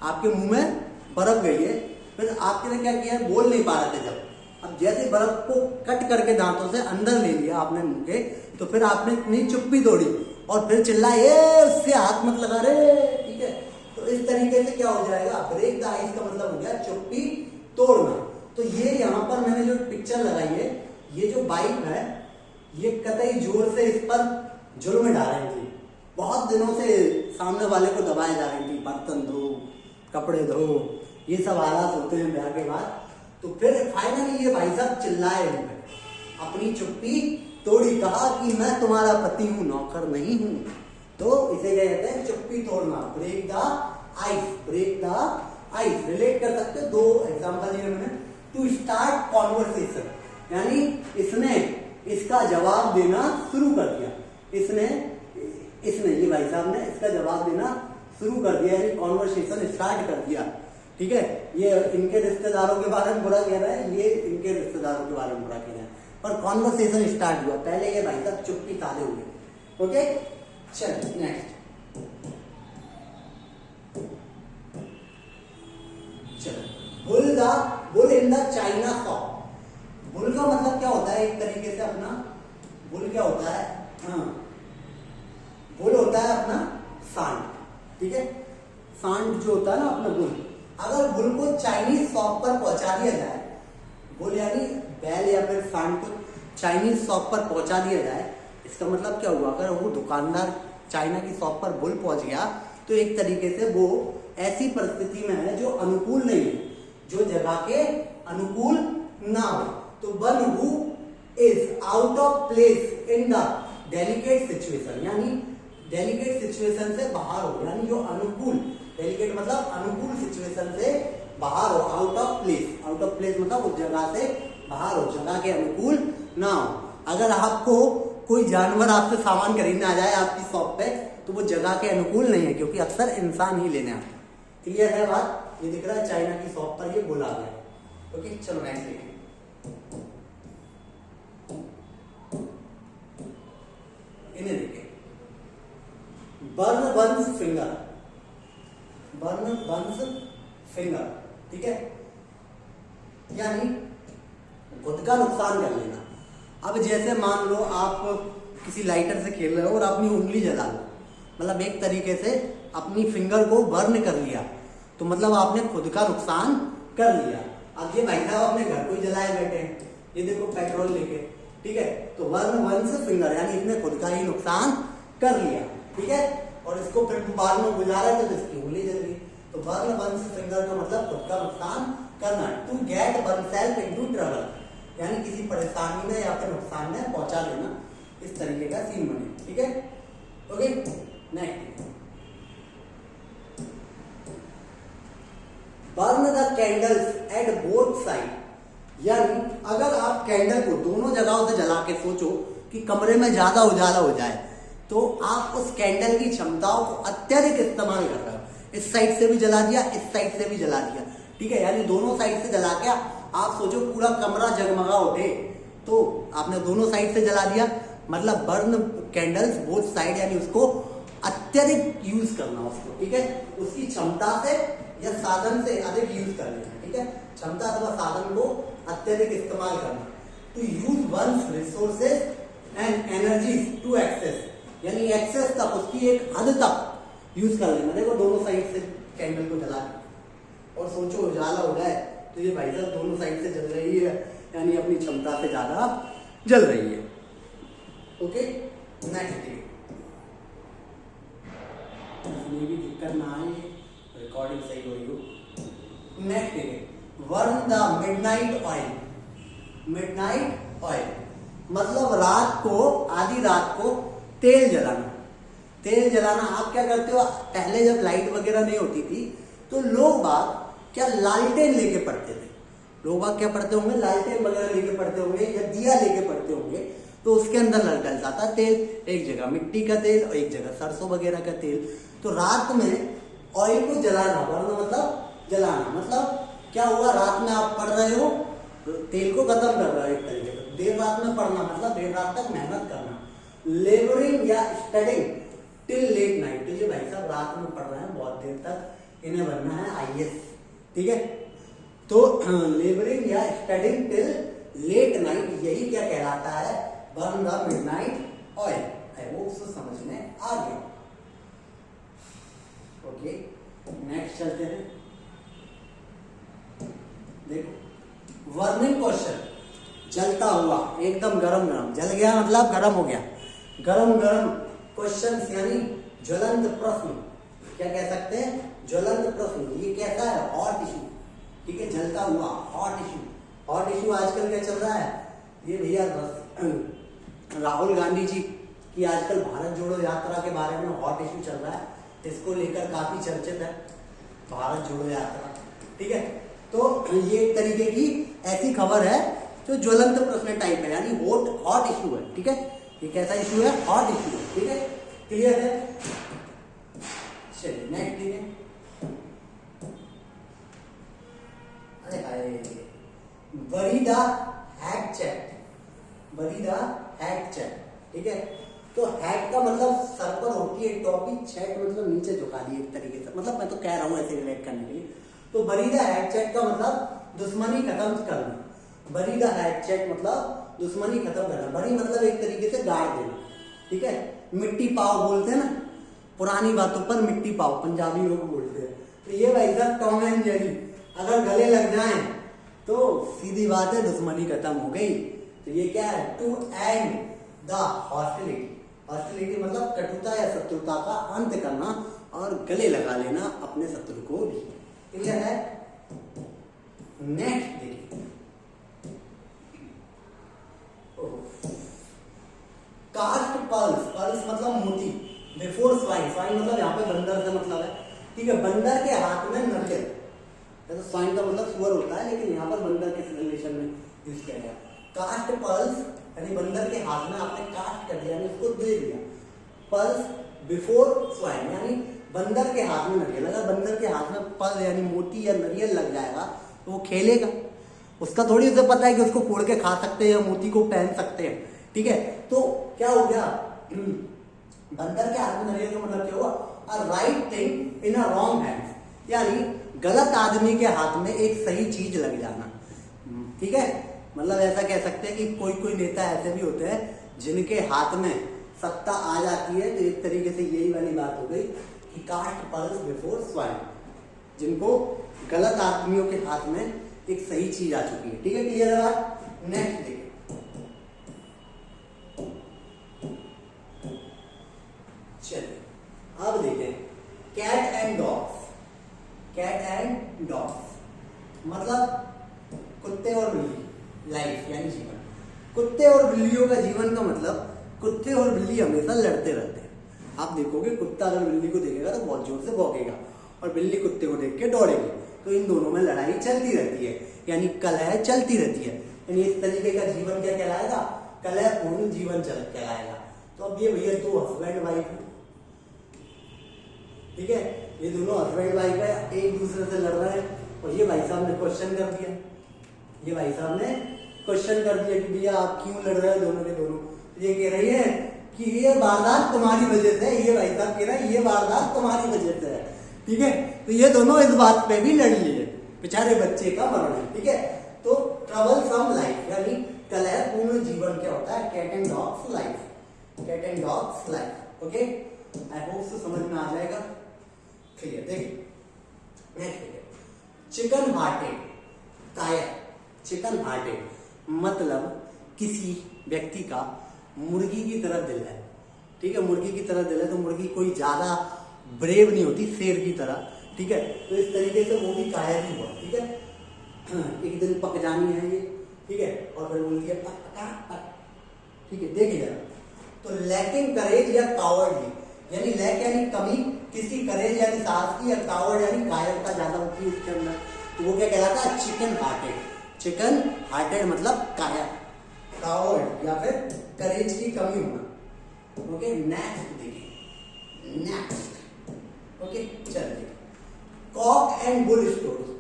आपके मुंह में बर्फ गई है, फिर आपने क्या किया, बोल नहीं पा रहे थे जब, अब जैसे बर्फ को कट करके दांतों से अंदर ले लिया आपने मुंह के, तो फिर आपने इतनी चुप्पी तोड़ी और फिर चिल्लाए उससे हाथ मत लगा रे। ठीक है, तो इस तरीके से क्या हो जाएगा, ब्रेक द आइस का मतलब हो गया चुप्पी तोड़ना। तो ये यहाँ पर मैंने जो पिक्चर लगाई है, ये जो बाइक है ये कतई जोर से इस पर जुल्म डाल रही थी, बहुत दिनों से सामने वाले को दबाए जा रही थी, बर्तन धो, कपड़े धो, ये सब हालात होते हैं ब्याह के बाद। तो फिर फाइनली ये भाई साहब चिल्लाए, अपनी चुप्पी तोड़ी, कहा कि मैं तुम्हारा पति हूं, नौकर नहीं हूं। तो इसे क्या कहते हैं, चुप्पी तोड़ना, break the ice. Break the ice relate कर सकते हो, दो एग्जांपल दिए मैंने। टू स्टार्ट कॉन्वर्सेशन यानी इसने इसका जवाब देना शुरू कर दिया, इसने ये भाई साहब ने इसका जवाब देना शुरू कर दिया, यानी कॉन्वर्सेशन स्टार्ट कर दिया। ठीक है, ये इनके रिश्तेदारों के बारे में बुरा कह रहा है, ये इनके रिश्तेदारों के बारे में बुरा कह रहा है, पर कॉन्वर्सेशन स्टार्ट हुआ। पहले ये भाई साहब चुप्पी ताले हुए। ओके, चल नेक्स्ट। चलो, bull in the China shop. Bull का मतलब क्या होता है, एक तरीके से अपना बुल क्या होता है, हाँ, बुल होता है अपना सांड। ठीक है, सांड जो होता है ना अपना बुल, अगर बुल को चाइनीज शॉप पर पहुंचा दिया जाए, बुल यानी बैल या फिर सांड को चाइनीज शॉप पर पहुंचा दिया जाए, इसका मतलब क्या हुआ, अगर वो दुकानदार चाइना की शॉप पर बुल पहुंच गया तो एक तरीके से वो ऐसी परिस्थिति में है जो अनुकूल नहीं है, जो जगह के अनुकूल ना हो। तो one who is out of place in the delicate situation, यानी डेलिकेट सिचुएशन से बाहर हो, यानी जो अनुकूल, डेलिकेट मतलब अनुकूल सिचुएशन से बाहर हो, out of place. Out of place मतलब उस जगह से बाहर हो, जगह के अनुकूल ना हो। अगर आपको कोई जानवर आपसे सामान खरीदने आ जाए आपकी शॉप पे, तो वो जगह के अनुकूल नहीं है, क्योंकि अक्सर इंसान ही लेने आते। क्लियर है बात? ये दिख रहा है चाइना की शॉप पर ये बुल आ गया। ओके, चलो नेक्स्ट देखिए। इन्हें देखिए, burn one's finger. Burn one's finger, ठीक है, यानी खुद का नुकसान कर लेना। अब जैसे मान लो आप किसी लाइटर से खेल रहे हो और अपनी उंगली जला लो, मतलब एक तरीके से अपनी फिंगर को बर्न कर लिया, तो मतलब आपने खुद का नुकसान कर लिया। अब ये भाई साहब अपने घर को ही जलाए बैठे हैं, ये देखो पेट्रोल लेके, ठीक है, तो बर्न वंस फिंगर यानी इसने खुद का ही नुकसान कर लिया। ठीक है, और इसको फिर बाद में गुजारा तो इसकी उंगली जल गई। तो बर्न वंस फिंगर का मतलब खुद का नुकसान करना। To get oneself into trouble, यानी किसी परेशानी में या फिर नुकसान में पहुंचा देना, इस तरीके का सीन बने। ठीक है, okay, next. Burn the candles at both side, यानी अगर आप कैंडल को दोनों जगहों से जला के सोचो कि कमरे में ज्यादा उजाला हो जाए, तो आप उस कैंडल की क्षमताओं को अत्यधिक इस्तेमाल कर रहे हो। इस साइड से भी जला दिया, इस साइड से भी जला दिया, ठीक है, यानी दोनों साइड से जला के आप सोचो पूरा कमरा जगमगा उठे, तो आपने दोनों साइड से जला दिया, मतलब बर्न कैंडल्स बोथ साइड, यानी उसको अत्यधिक यूज करना उसको, ठीक है, उसकी क्षमता से या साधन से अधिक यूज कर लेना, ठीक है, क्षमता अथवा साधन को अत्यधिक इस्तेमाल करना। To use one's resources and energies to excess, यानी एक्सेस तक, उसकी एक हद तक यूज कर लेना। देखो दोनों साइड से कैंडल को जला और सोचो उजाला हो जाए, तो ये भाई साहब दोनों साइड से जल रही है, यानी अपनी क्षमता से ज्यादा जल रही है। ओके, नेक्स्ट ये भी दिक्कत ना आए, रिकॉर्डिंग सही हो रही हो। नेक्स्ट है burn the midnight oil. Midnight oil मतलब रात को, आधी रात को तेल जलाना। तेल जलाना आप क्या करते हो, पहले जब लाइट वगैरह नहीं होती थी तो लोग बाग क्या लालटेन लेके पढ़ते थे। लोग बाग क्या पढ़ते होंगे, लालटेन वगैरह लेके पढ़ते होंगे या दिया लेके पढ़ते होंगे, तो उसके अंदर डल जाता तेल, एक जगह मिट्टी का तेल और एक जगह सरसों वगैरह का तेल। तो रात में ऑयल को जलाना, वरना मतलब जलाना, मतलब क्या हुआ, रात में आप पढ़ रहे हो, तेल को खत्म कर रहे हो एक तरीके से। देर रात में पढ़ना मतलब देर रात तक मेहनत करना। लेबरिंग या स्टडिंग टिल लेट नाइट, तो ये भाई साहब रात में पढ़ रहे हैं बहुत देर तक, इन्हें बनना है IAS, ठीक है। तो लेबरिंग या स्टडिंग टिल लेट नाइट, यही क्या कहलाता है, burn the midnight oil. I hope so समझ में आ गया। ओके, नेक्स्ट चलते हैं। देखो वर्निंग क्वेश्चन, जलता हुआ एकदम गरम गरम, जल गया मतलब गरम हो गया, गरम गरम क्वेश्चन यानी ज्वलंत प्रश्न, क्या कह सकते हैं, ज्वलंत प्रश्न। ये कैसा है, हॉट इशू, ठीक है, जलता हुआ हॉट इशू। हॉट इशू आजकल क्या चल रहा है, ये भैया राहुल गांधी जी की आजकल भारत जोड़ो यात्रा के बारे में हॉट इशू चल रहा है, इसको लेकर काफी चर्चित है भारत जोड़ो यात्रा, ठीक है। तो ये एक तरीके की ऐसी खबर है जो ज्वलंत प्रश्न टाइप है, यानी हॉट इशू है, ठीक है। ये कैसा इशू है, हॉट इशू है, ठीक है, क्लियर है। चलिए नेक्स्ट, ठीक है। अरे हाय, बरी द हैक चेक, बरी द हैक चेक, ठीक है। तो हैक का मतलब सर पर होती है टोपी, चेक मतलब नीचे झुका दी एक तरीके से, मतलब मैं तो कह रहा हूं ऐसे रिलेट करने के लिए। तो बरी द हैक चेक का मतलब दुश्मनी खत्म करना। बरी द हैक चेक मतलब दुश्मनी खत्म करना। बरी मतलब एक तरीके से गाड़ देना, ठीक है। मिट्टी पाव बोलते हैं ना, पुरानी बातों पर मिट्टी पाव पंजाबी लोग बोलते हैं। तो ये भाई साहब टॉम एंड जेरी अगर गले लग जाएं तो सीधी बात है दुश्मनी खत्म हो गई। तो ये क्या है, to end the hostility. Hostility मतलब कटुता या शत्रुता का अंत करना और गले लगा लेना अपने शत्रु को भी, क्लियर है। नेक्स्ट देखिए, कास्ट पल्स, पल्स मतलब मोती, बिफोर स्वाइन, स्वाइन मतलब यहाँ पे बंदर से मतलब है, ठीक है। बंदर के हाथ में नकेल, तो स्वाइन का मतलब सुअर होता है, लेकिन यहाँ पर बंदर के रिलेशन में यूज किया गया। कास्ट पल्स यानी बंदर के हाथ में आपने कास्ट कर दिया, यानी उसको दे दिया। पल्स बिफोर स्वाइन यानी बंदर के हाथ में नकेल। अगर बंदर के हाथ में पल यानी मोती या नरियल लग जाएगा तो वो खेलेगा, उसका थोड़ी उसे पता है कि उसको फोड़ के खा सकते हैं या मोती को पहन सकते हैं, ठीक है। तो क्या हो गया, बंदर के हाथ में नरियल का मतलब क्या हुआ, a right thing in a wrong hands, यानी गलत आदमी के हाथ में एक सही चीज लग जाना, ठीक है। मतलब ऐसा कह सकते हैं कि कोई कोई नेता ऐसे भी होते हैं जिनके हाथ में सत्ता आ जाती है। तो एक तरीके से यही वाली बात हो गई कि कास्ट पल्स बिफोर स्वाइन, जिनको गलत आदमियों के हाथ में एक सही चीज आ चुकी है, ठीक है, क्लियर है बात। नेक्स्ट देखिए, चलिए अब देखें cat and dogs. Cat and dogs मतलब कुत्ते और बिल्ली, लाइफ यानी जीवन। कुत्ते और बिल्लियों का जीवन का मतलब, कुत्ते और बिल्ली हमेशा लड़ते रहते हैं। आप देखोगे कुत्ता अगर बिल्ली को देखेगा तो बहुत जोर से भौंकेगा और बिल्ली कुत्ते को देख के दौड़ेगी, तो इन दोनों में लड़ाई चलती रहती है, यानी कलह चलती रहती है। यानी इस तरीके का जीवन क्या कहलाएगा, कलहपूर्ण जीवन कहलाएगा। तो अब ये भैया दो हस्बैंड वाइफ है, ठीक है, ये दोनों हस्बैंड वाइफ है, एक दूसरे से लड़ रहे हैं, और ये भाई साहब ने क्वेश्चन कर दिया, ये भाई साहब ने क्वेश्चन कर दिया कि भैया आप क्यों लड़ रहे हो दोनों के दोनों। ये कह रही है कि ये वारदात तुम्हारी वजह से, ये भाई साहब कह रहा है ये वारदात तुम्हारी वजह से है, ठीक है। तो ये दोनों इस बात पे भी लड़ लिए, बेचारे बच्चे का मरण है, ठीक है। तो ट्रबल सम लाइफ यानी कलहपूर्ण जीवन क्या होता है, cat and dogs life, cat and dogs life. Okay, I hope से समझ में आ जाएगा, क्लियर। देखिए नेक्स्ट, चिकन हार्टेड कायर, चिकन हार्टेड मतलब किसी व्यक्ति का मुर्गी की तरह दिल है, ठीक है। मुर्गी की तरह दिल है तो मुर्गी कोई ज्यादा ब्रेव नहीं होती शेर की तरह, ठीक है। तो इस तरीके से वो भी कायर ही हुआ, ठीक है। एक दिन पक जानी है ये, ठीक है, और फिर बोलती है पक पक पक, ठीक है। देखिए जरा, तो लैकिंग करेज या कावर्डली, यानी लैक यानी कमी किसी करेज यानी साहस की, या कावर्ड यानी कायरता ज्यादा होती है उसके अंदर, तो वो क्या कहलाता है, चिकन हार्टेड। चिकन हार्टेड मतलब कायर, कावर्ड या फिर करेज की कमी होना। ओके, नेक्स्ट देखिए, नेक्स्ट ओके चलिए, cock and bull story.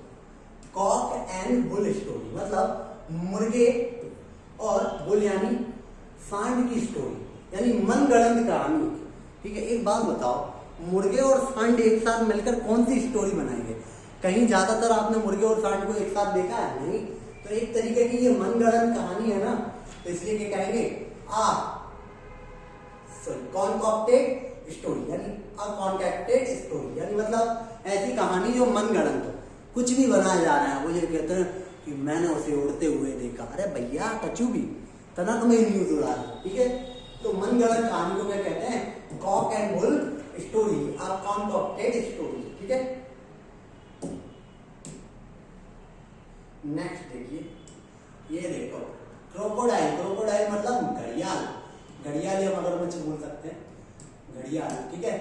Cock and bull story मतलब मुर्गे और बुल यानी सांड की स्टोरी, यानी मनगढ़ंत कहानी, ठीक है। एक बात बताओ, मुर्गे और सांड एक साथ मिलकर कौन सी स्टोरी बनाएंगे? कहीं ज्यादातर आपने मुर्गे और सांड को एक साथ देखा है? नहीं। तो एक तरीके की ये मनगढ़ंत कहानी है ना, तो इसलिए क्या कहेंगे, कॉन्कॉक्टेड स्टोरी, यानी अनकॉन्कैक्टेड स्टोरी, यानी मतलब ऐसी कहानी जो मनगढ़ंत हो, कुछ भी बनाया जा रहा है। वो ये कहते हैं कि मैंने उसे उड़ते हुए देखा, अरे भैया कचू भी तना तुम्हें न्यूज उड़ा रहा, ठीक है। तो मनगढ़ंत कहानी को क्या कहते हैं, cock and bull story, concocted story, ठीक है। नेक्स्ट देखिए, ये देखो क्रोकोडाइल। क्रोकोडाइल मतलब घड़ियाल, घड़ियाल या मगरमच्छ बोल सकते हैं, घड़ियाल, ठीक है।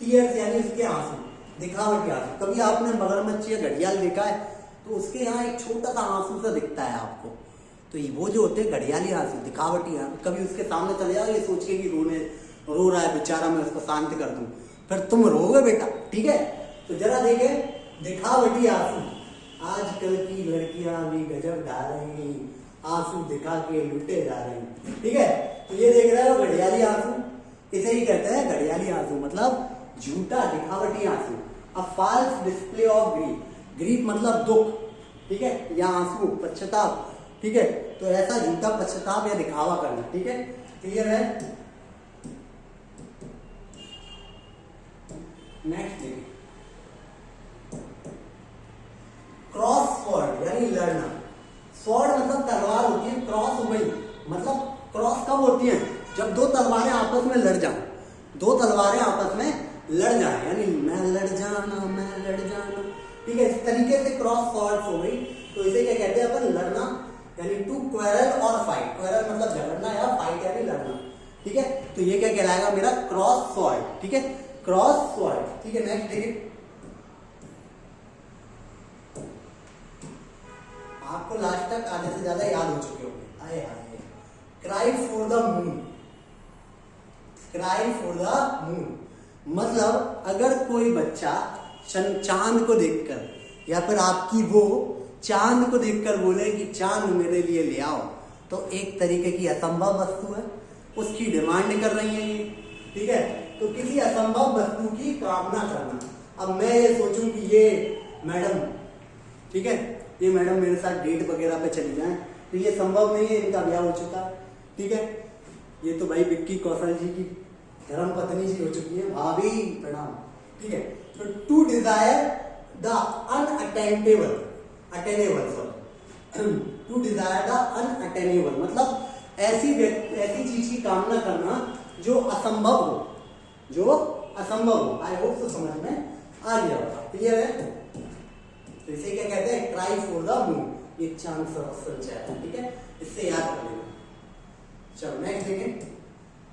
टीयर्स यानी उसके आंसू, दिखावटी आंसू। कभी आपने मगरमच्छ या घड़ियाल देखा है तो उसके यहाँ एक छोटा सा आंसू सा दिखता है आपको, तो वो जो होते हैं घड़ियाली आंसू, दिखावटी आंसू। कभी उसके सामने चले जाओ, ये सोच के कि रो रहा है बेचारा, मैं उसको शांत कर दूं, फिर तुम रोगे बेटा, ठीक है। तो जरा देखे दिखावटी आंसू, आजकल की लड़कियां भी गजब ढा रही, आंसू दिखा के लुटे जा रही, ठीक है। तो ये देख रहे हो घड़ियाली आंसू, इसे ही कहते हैं घड़ियाली आंसू, मतलब झूठा दिखावटी आंसू। A false display of grief, grief मतलब दुख, ठीक है, या आंसू पश्चाताप, ठीक है। तो ऐसा झूठा पश्चाताप या दिखावा करना, ठीक है, क्लियर है। नेक्स्ट देखिए, क्रॉस स्वॉर्ड यानी लड़ना। स्वॉर्ड मतलब तलवार होती है, क्रॉस वही मतलब क्रॉस कब होती है, जब दो तलवारें आपस में लड़ जाए, दो तलवारें आपस में लड़ जाए, यानी मैं लड़ जाना, मैं लड़ जाना, ठीक है। इस तरीके से क्रॉस स्वॉर्ड हो गई, तो इसे क्या कहते हैं अपन, लड़ना, यानी टू क्वेरल और फाइट। क्वेरल मतलब झगड़ना या फाइट यानी लड़ना, ठीक है। तो ये क्या कहलाएगा, मेरा क्रॉस स्वॉर्ड, ठीक है, क्रॉस स्वॉर्ड, ठीक है। नेक्स्ट देखिए, आपको लास्ट तक आधे से ज्यादा याद हो चुके होंगे। आए हाय, cry for the moon, cry for the moon मतलब अगर कोई बच्चा चांद को देखकर या फिर आपकी वो चांद को देखकर बोले कि चांद मेरे लिए ले आओ, तो एक तरीके की असंभव वस्तु है, उसकी डिमांड कर रही है ये, ठीक है। तो किसी असंभव वस्तु की कामना करना। अब मैं ये सोचूं कि ये मैडम, ठीक है, ये मैडम मेरे साथ डेट वगैरह पे चली जाए, तो ये संभव नहीं है, इनका ब्याह हो चुका है, ठीक है। ये तो भाई विक्की कौशल जी की धर्म पत्नी जी हो चुकी है, भाभी प्रणाम, ठीक है। तो to desire the unattainable, attainable sorry, to desire the unattainable मतलब ऐसी चीज की कामना करना जो असंभव हो, जो असंभव हो। आई होप तो समझ में आ गया होगा, क्लियर है। तो इसे क्या कहते हैं, ट्राई फॉर द मून, ये चांद संचय है, ठीक है, इससे याद कर लेना। चलो नेक्स्ट देखें,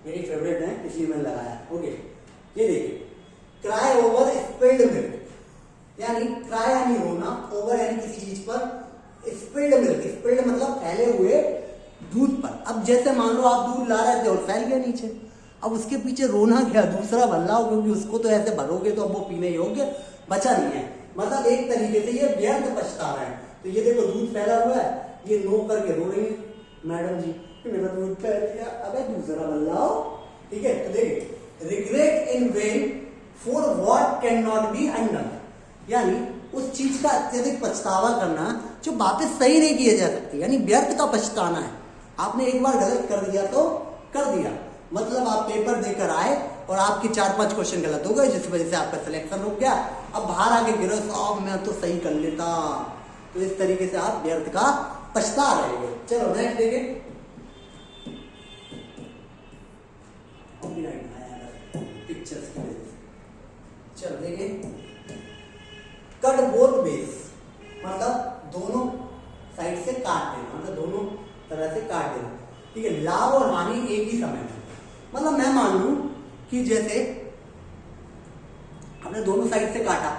मेरी फेवरेट है इसलिए मैंने लगाया, ओके। ये देखिए, क्राई ओवर स्पिल्ड मिल्क, यानी क्राई यानी रोना, ओवर यानी किसी चीज पर, स्पिल्ड मिल्क, स्पिल्ड मतलब फैले हुए दूध पर। अब जैसे मान लो आप दूध ला रहे थे और फैल गया नीचे, अब उसके पीछे रोना क्या, दूसरा भल्ला हो, क्योंकि उसको तो ऐसे भरोगे तो अब वो पीने योग्य बचा नहीं है, मतलब एक तरीके से ये व्यर्थ पछतावा है। तो ये देखो दूध फैला हुआ है, ये नो करके रो रही है मैडम जी मेरा दूध फैल गया, अबे दूसरा बदलाओ। ठीक है, तो देखिए regret in when for what can not be undone, यानी उस चीज का अत्यधिक पछतावा करना जो बातें सही नहीं की जा सकती, यानी व्यर्थ का पछताना है। आपने एक बार गलत कर दिया तो कर दिया, मतलब आप पेपर देकर आए और आपके 4-5 क्वेश्चन गलत हो गए जिस वजह से आपका सिलेक्शन हो गया, अब बाहर आके गिरो साहब मैं तो सही कर लेता, तो इस तरीके से आप व्यर्थ का पछता रहे हो। चलो नेक्स्ट देखिए, पिक्चर्स की वजह से। चलो देखिए, कट बोथ वेज, मतलब दोनों साइड से काट देना, मतलब दोनों तरह से काट देना। ठीक है, लाभ और हानि एक ही समय में, मतलब मैं मान लूं कि जैसे हमने दोनों साइड से काटा,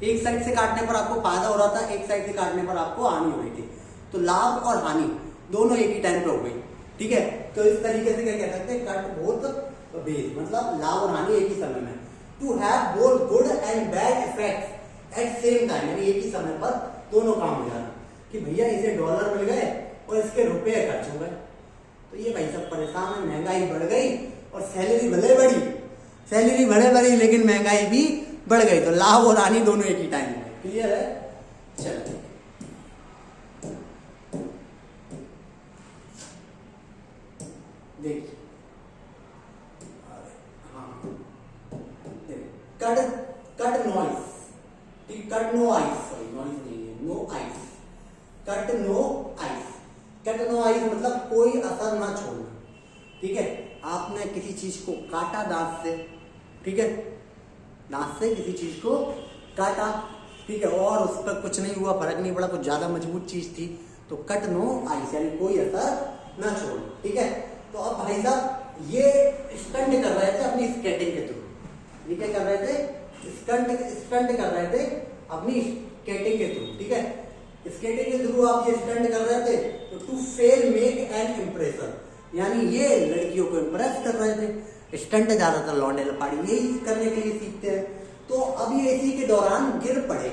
एक साइड से काटने पर आपको फायदा हो रहा था, एक साइड से काटने पर आपको हानि हो रही थी, तो लाभ और हानि दोनों एक ही टाइम पे हो गई। ठीक है, तो इस तरीके से क्या कह सकते हैं, कट बोथ वेज, मतलब लाभ और हानि एक ही समय में। To have both good and bad effects at same time, यानी एक ही समय पर दोनों काम हो जाना, कि भैया इसे डॉलर मिल गए और इसके रुपए खर्च हो गए, तो ये भाई सब परेशान है, महंगाई बढ़ गई और सैलरी भले बढ़ी, सैलरी भले बढ़ी लेकिन महंगाई भी बढ़ गई, तो लाभ और हानि दोनों एक ही टाइम में। क्लियर है? चलो देखिए, हाँ cut cut noise, cut no ice, sorry noise नहीं है, no ice, cut no ice, cut no ice मतलब कोई असर ना छोड़ना। ठीक है, आपने किसी चीज को काटा दांत से, ठीक है, दांत से किसी चीज को काटा, ठीक है, और उस पर कुछ नहीं हुआ, फर्क नहीं पड़ा, कुछ ज्यादा मजबूत चीज थी, तो कट नो आइस यानी कोई असर ना छोड़। ठीक है, तो अब भाई साहब ये स्टंट कर रहे थे अपनी स्केटिंग के थ्रू, ये क्या कर रहे थे, स्टंट कर रहे थे अपनी स्केटिंग के थ्रू। ठीक है, स्केटिंग के थ्रू आप ये स्टंट कर रहे थे, तो to fail make an impression, यानी ये लड़कियों को इम्प्रेस कर रहे थे। स्टंट ज्यादातर लौंडे लपाड़ी यही करने के लिए सीखते हैं, तो अब ये इसी के दौरान गिर पड़े,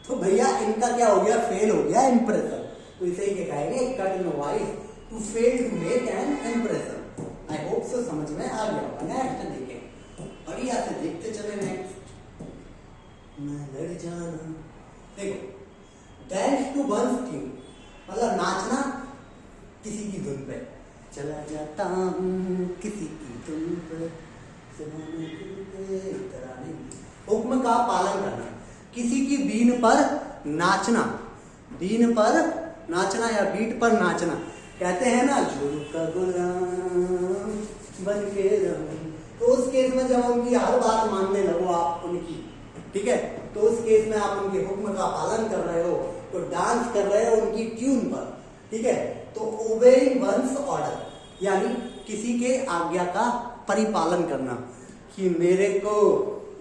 तो भैया इनका क्या हो गया, फेल हो गया इम्प्रेशन, तो इसे ही कहेंगे cut no ice to fail to make an impression. I hope so समझ में आ गया होगा। नेक्स्ट देखें, बढ़िया से देखते चले, नेक्स्ट मैं लड़ जाना। देखो, डांस टू वंस ट्यून, मतलब नाचना किसी की धुन पे, चला जाता हूँ किसी की धुन पे, हुक्म का पालन करना, किसी की बीन पर नाचना, बीन पर नाचना या बीट पर नाचना, कहते हैं ना झुमका गुलाम बन के रहूं, तो उस केस में जब उनकी हर बात मानने लगो आप उनकी, ठीक है, तो उस केस में आप उनके हुक्म का पालन कर रहे हो, तो डांस कर रहे हो उनकी ट्यून पर। ठीक है, तो ओबेइंग वंस ऑर्डर, यानी किसी के आज्ञा का परिपालन करना, कि मेरे को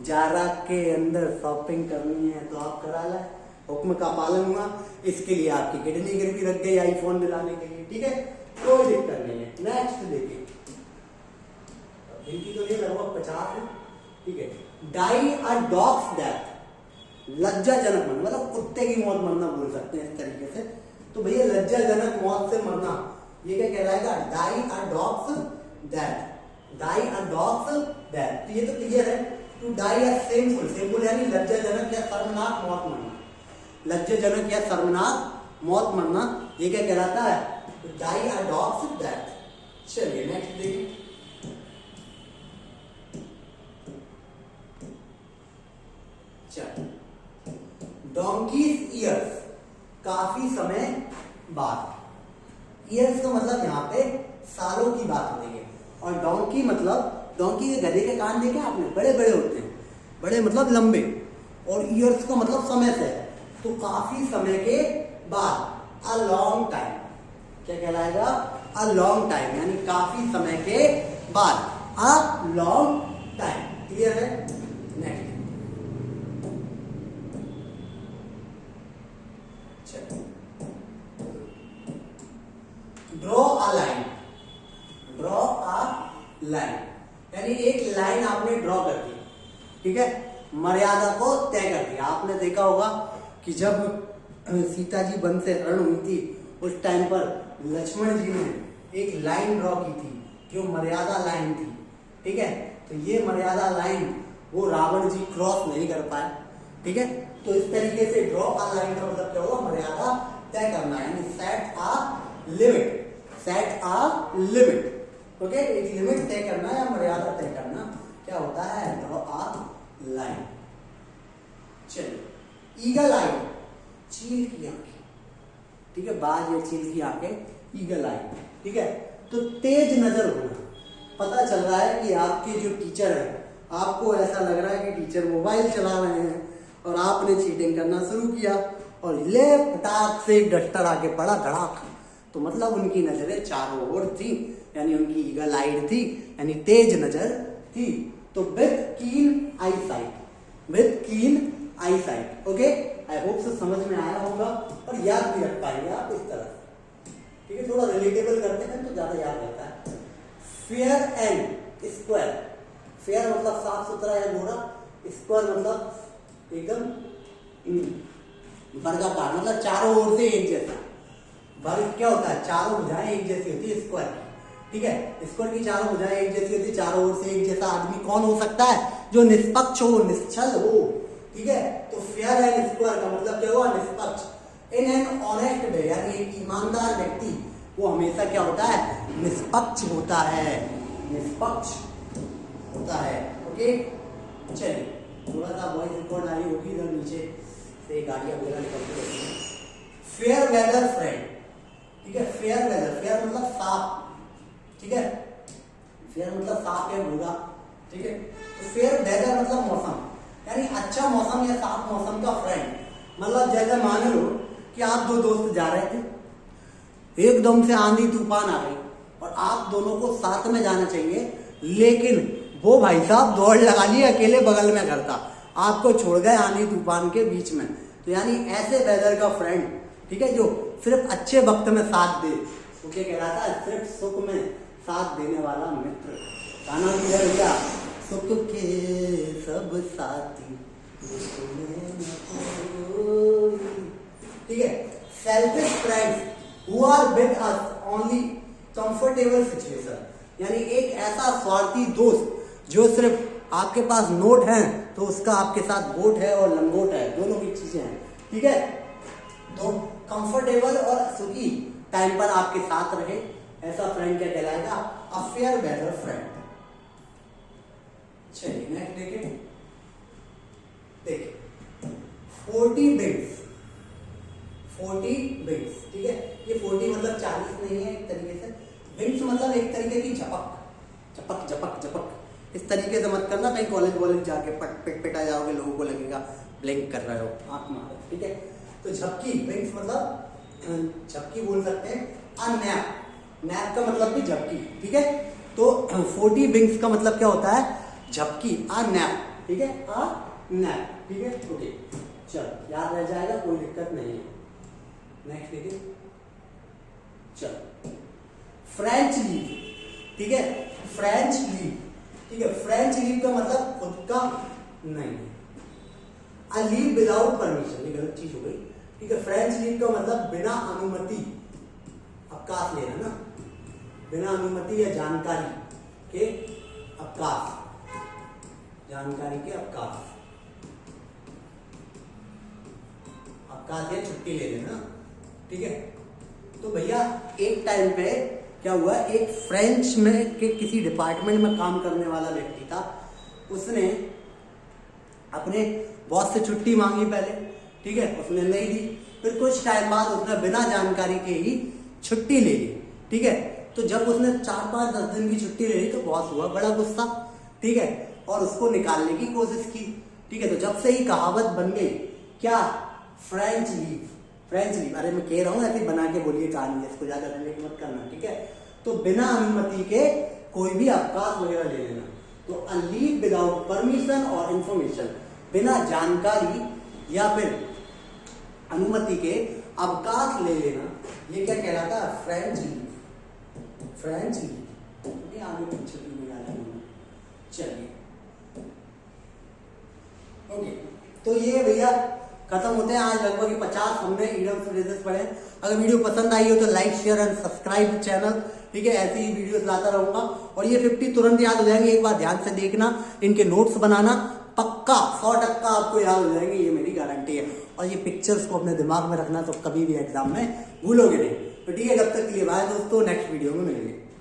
जारा के अंदर शॉपिंग करनी है तो आप करा लाए, हुक्म का पालन हुआ, इसके लिए आपकी किडनी गिरवी रख गई आईफोन दिलाने के लिए। ठीक है, कोई दिक्कत नहीं है। नेक्स्ट देखिए, इनकी तो ये लगभग 50 है। ठीक है, डाई अ डॉग्स डेथ, लज्जाजनक मरना, मतलब कुत्ते की मौत मरना बोल सकते हैं इस तरीके से। तो भैया लज्जाजनक मौत से मरना, ये क्या कहलाएगा, die a dog's death, die a dog's death. तो ये तो क्लियर है। To die a shameful, shameful यानी लज्जाजनक या शर्मनाक मौत मरना, लज्जाजनक या शर्मनाक मौत मरना, ये क्या कहलाता है, to die a dog's death. चलिए नेक्स्ट देखिए, डोंकीज ईयर्स, काफी समय बाद, ईयर्स का मतलब यहाँ पे सालों की बात हो रही है, और डोंकी मतलब, डोंकी के गधे के कान देखे आपने, बड़े बड़े होते हैं, बड़े मतलब लंबे, और ईयर्स का मतलब समय से, तो काफी समय के बाद, अ लॉन्ग टाइम, क्या कहलाएगा, अ लॉन्ग टाइम, यानी काफी समय के बाद, अ लॉन्ग टाइम। क्लियर है? Next, draw a line, draw a line, यानी एक लाइन आपने ड्रॉ कर दी। ठीक है, मर्यादा को तय कर दिया। आपने देखा होगा कि जब सीता जी वन से हरण हुई थी उस टाइम पर लक्ष्मण जी ने एक लाइन ड्रॉ की थी जो मर्यादा लाइन थी, ठीक है। तो ये मर्यादा लाइन वो रावण जी क्रॉस नहीं कर पाए, ठीक है। तो इस तरीके से ड्रॉ अ लाइन का मतलब क्या हुआ, मर्यादा तय करना, यानी set a limit, set a limit, okay. एक लिमिट तय करना या मर्यादा तय करना क्या होता है, ड्रॉ अ लाइन। चलिए, ईगल आई, चील की आंखें, ठीक है, बाज या चील की आंखें, ईगल आई, ठीक है। तो तेज नजर होना, पता चल रहा है कि आपके जो टीचर है, आपको ऐसा लग रहा है कि टीचर मोबाइल चला रहे हैं और आपने चीटिंग करना शुरू किया और ले फटाक से डस्टर आके पड़ा धड़ाक, तो मतलब उनकी नजरें चारों ओर थी, यानी उनकी ईगल आइड थी, यानी तेज नजर थी। तो विथ कीन आई साइट, विथ कीन आई साइट, ओके। आई होप से समझ में आया होगा और याद भी रख पाएंगे आप इस तरह, ठीक है। थोड़ा रिलेटेबल करते हैं तो ज्यादा याद रहता है। फेयर एंड स्क्वायर, फेयर मतलब साफ सुथरा या गोरा, स्क्वायर मतलब एकदम वर्गाकार, मतलब चारों ओर से एक जैसा। वर्ग क्या होता है, चारों भुजाएं एक जैसी होती है स्क्वायर की, ठीक है। स्क्वायर की चारों भुजाएं एक जैसी होती है, चारों ओर से एक जैसा आदमी कौन हो सकता है, जो निष्पक्ष हो, निश्चल हो, ठीक है। तो फेयर एंड स्क्वायर का मतलब क्या हुआ, निष्पक्ष। इन एन ऑनेस्ट वे, यानी एक ईमानदार व्यक्ति वो हमेशा क्या होता है, निष्पक्ष होता है, निष्पक्ष होता है, ओके। चलिए, थोड़ा सा वॉइस रिकॉर्ड आ रही होगी, इधर नीचे से गाड़ियां वगैरह निकलती रहती हैं। फेयर वेदर फ्रेंड, ठीक है। फेयर वेदर, फेयर मतलब साफ, ठीक है, फेयर मतलब साफ या भूरा, ठीक है। तो फेयर वेदर मतलब मौसम, यानी अच्छा मौसम या साफ मौसम का फ्रेंड। मतलब जैसे मान लो कि आप दो दोस्त जा रहे थे, एकदम से आंधी तूफान आ गई और आप दोनों को साथ में जाना चाहिए, लेकिन वो भाई साहब दौड़ लगा लिए, अकेले बगल में घर था, आपको छोड़ गए आंधी तूफान के बीच में। तो यानी ऐसे वेदर का फ्रेंड, ठीक है, जो सिर्फ अच्छे वक्त में साथ दे, वो क्या कह रहा था, सिर्फ सुख में साथ देने वाला मित्र। गाना भी है भैया, सुख के सब साथी, ठीक है। Selfish friends who are with us only comfortable situation, यानी एक ऐसा स्वार्थी दोस्त जो सिर्फ आपके पास नोट है तो उसका आपके साथ वोट है और लंगोट है, दोनों की चीजें हैं, ठीक है। तो कंफर्टेबल और सुखी टाइम पर आपके साथ रहे, ऐसा फ्रेंड क्या कहलाएगा, अ फेयर वेदर फ्रेंड। चलिए नेक्स्ट देखिए, 40 बिट्स, 40 बिट्स, ठीक है। ये 40 मतलब 40 नहीं है, एक तरीके से बिट्स मतलब एक तरीके की झपक, झपक झपक झपक, इस तरीके से मत करना, कहीं कॉलेज वॉलेज जाके पिटा जाओगे, लोगों को लगेगा ब्लिंक कर रहे हो, आंख मारो, ठीक है। तो झपकी, बिट्स मतलब झपकी बोल सकते हैं। अनैप, नैप का मतलब भी झपकी, ठीक है। तो 40 बिंग्स का मतलब क्या होता है, झपकी, अनैप, ठीक है, अनैप, ठीक है, ओके। चल याद रह जाएगा, कोई दिक्कत नहीं है। नेक्स्ट देखिए, चल फ्रेंच लीव, ठीक है, फ्रेंच लीव, ठीक है। फ्रेंच लीव का मतलब खुद का नहीं, अ लीव विदाउट परमिशन, ये गलत चीज हो गई, ठीक है। फ्रेंच लीव का मतलब बिना अनुमति अवकाश लेना ना, बिना अनुमति या जानकारी के अवकाश, जानकारी के अवकाश, अवकाश या छुट्टी ले लेना, ठीक है। तो भैया एक टाइम पे क्या हुआ, एक फ्रेंच में के किसी डिपार्टमेंट में काम करने वाला व्यक्ति था, उसने अपने बॉस से छुट्टी मांगी पहले, ठीक है, उसने नहीं दी, फिर कुछ टाइम बाद उसने बिना जानकारी के ही छुट्टी ले ली, ठीक है। तो जब उसने 4-5-10 दिन की छुट्टी ले ली तो बॉस हुआ बड़ा गुस्सा, ठीक है, और उसको निकालने की कोशिश की, ठीक है। तो जब से ही कहावत बन गई क्या, फ्रेंच लीव, फ्रेंच लीव, अरे मैं कह रहा हूँ ऐसे बना के बोलिए कहानी, इसको ज्यादा रिलेट मत करना, ठीक है। तो बिना अनुमति के कोई भी अवकाश वगैरह ले लेना, तो अ लीव विदाउट परमिशन और इंफॉर्मेशन, बिना जानकारी या फिर अनुमति के अवकाश ले लेना, ये क्या कहलाता है, फ्रेंच लीव, फ्रेंच लीव। आगे पीछे भी नहीं आना। चलिए तो ये भैया खत्म होते हैं आज लगभग 50 हमने ईडम्स फ्रेजेस पढ़े। अगर वीडियो पसंद आई हो तो like share and subscribe channel, ठीक है। ऐसी ही वीडियोस लाता रहूंगा और ये 50 तुरंत याद हो जाएंगे। एक बार ध्यान से देखना, इनके नोट्स बनाना, पक्का 100% आपको याद हो जाएंगे, ये मेरी गारंटी है। और ये पिक्चर्स को अपने दिमाग में रखना, तो कभी भी एग्जाम में भूलोगे नहीं। तो ठीक है, जब तक के लिए बाय दोस्तों, नेक्स्ट वीडियो में मिलेंगे।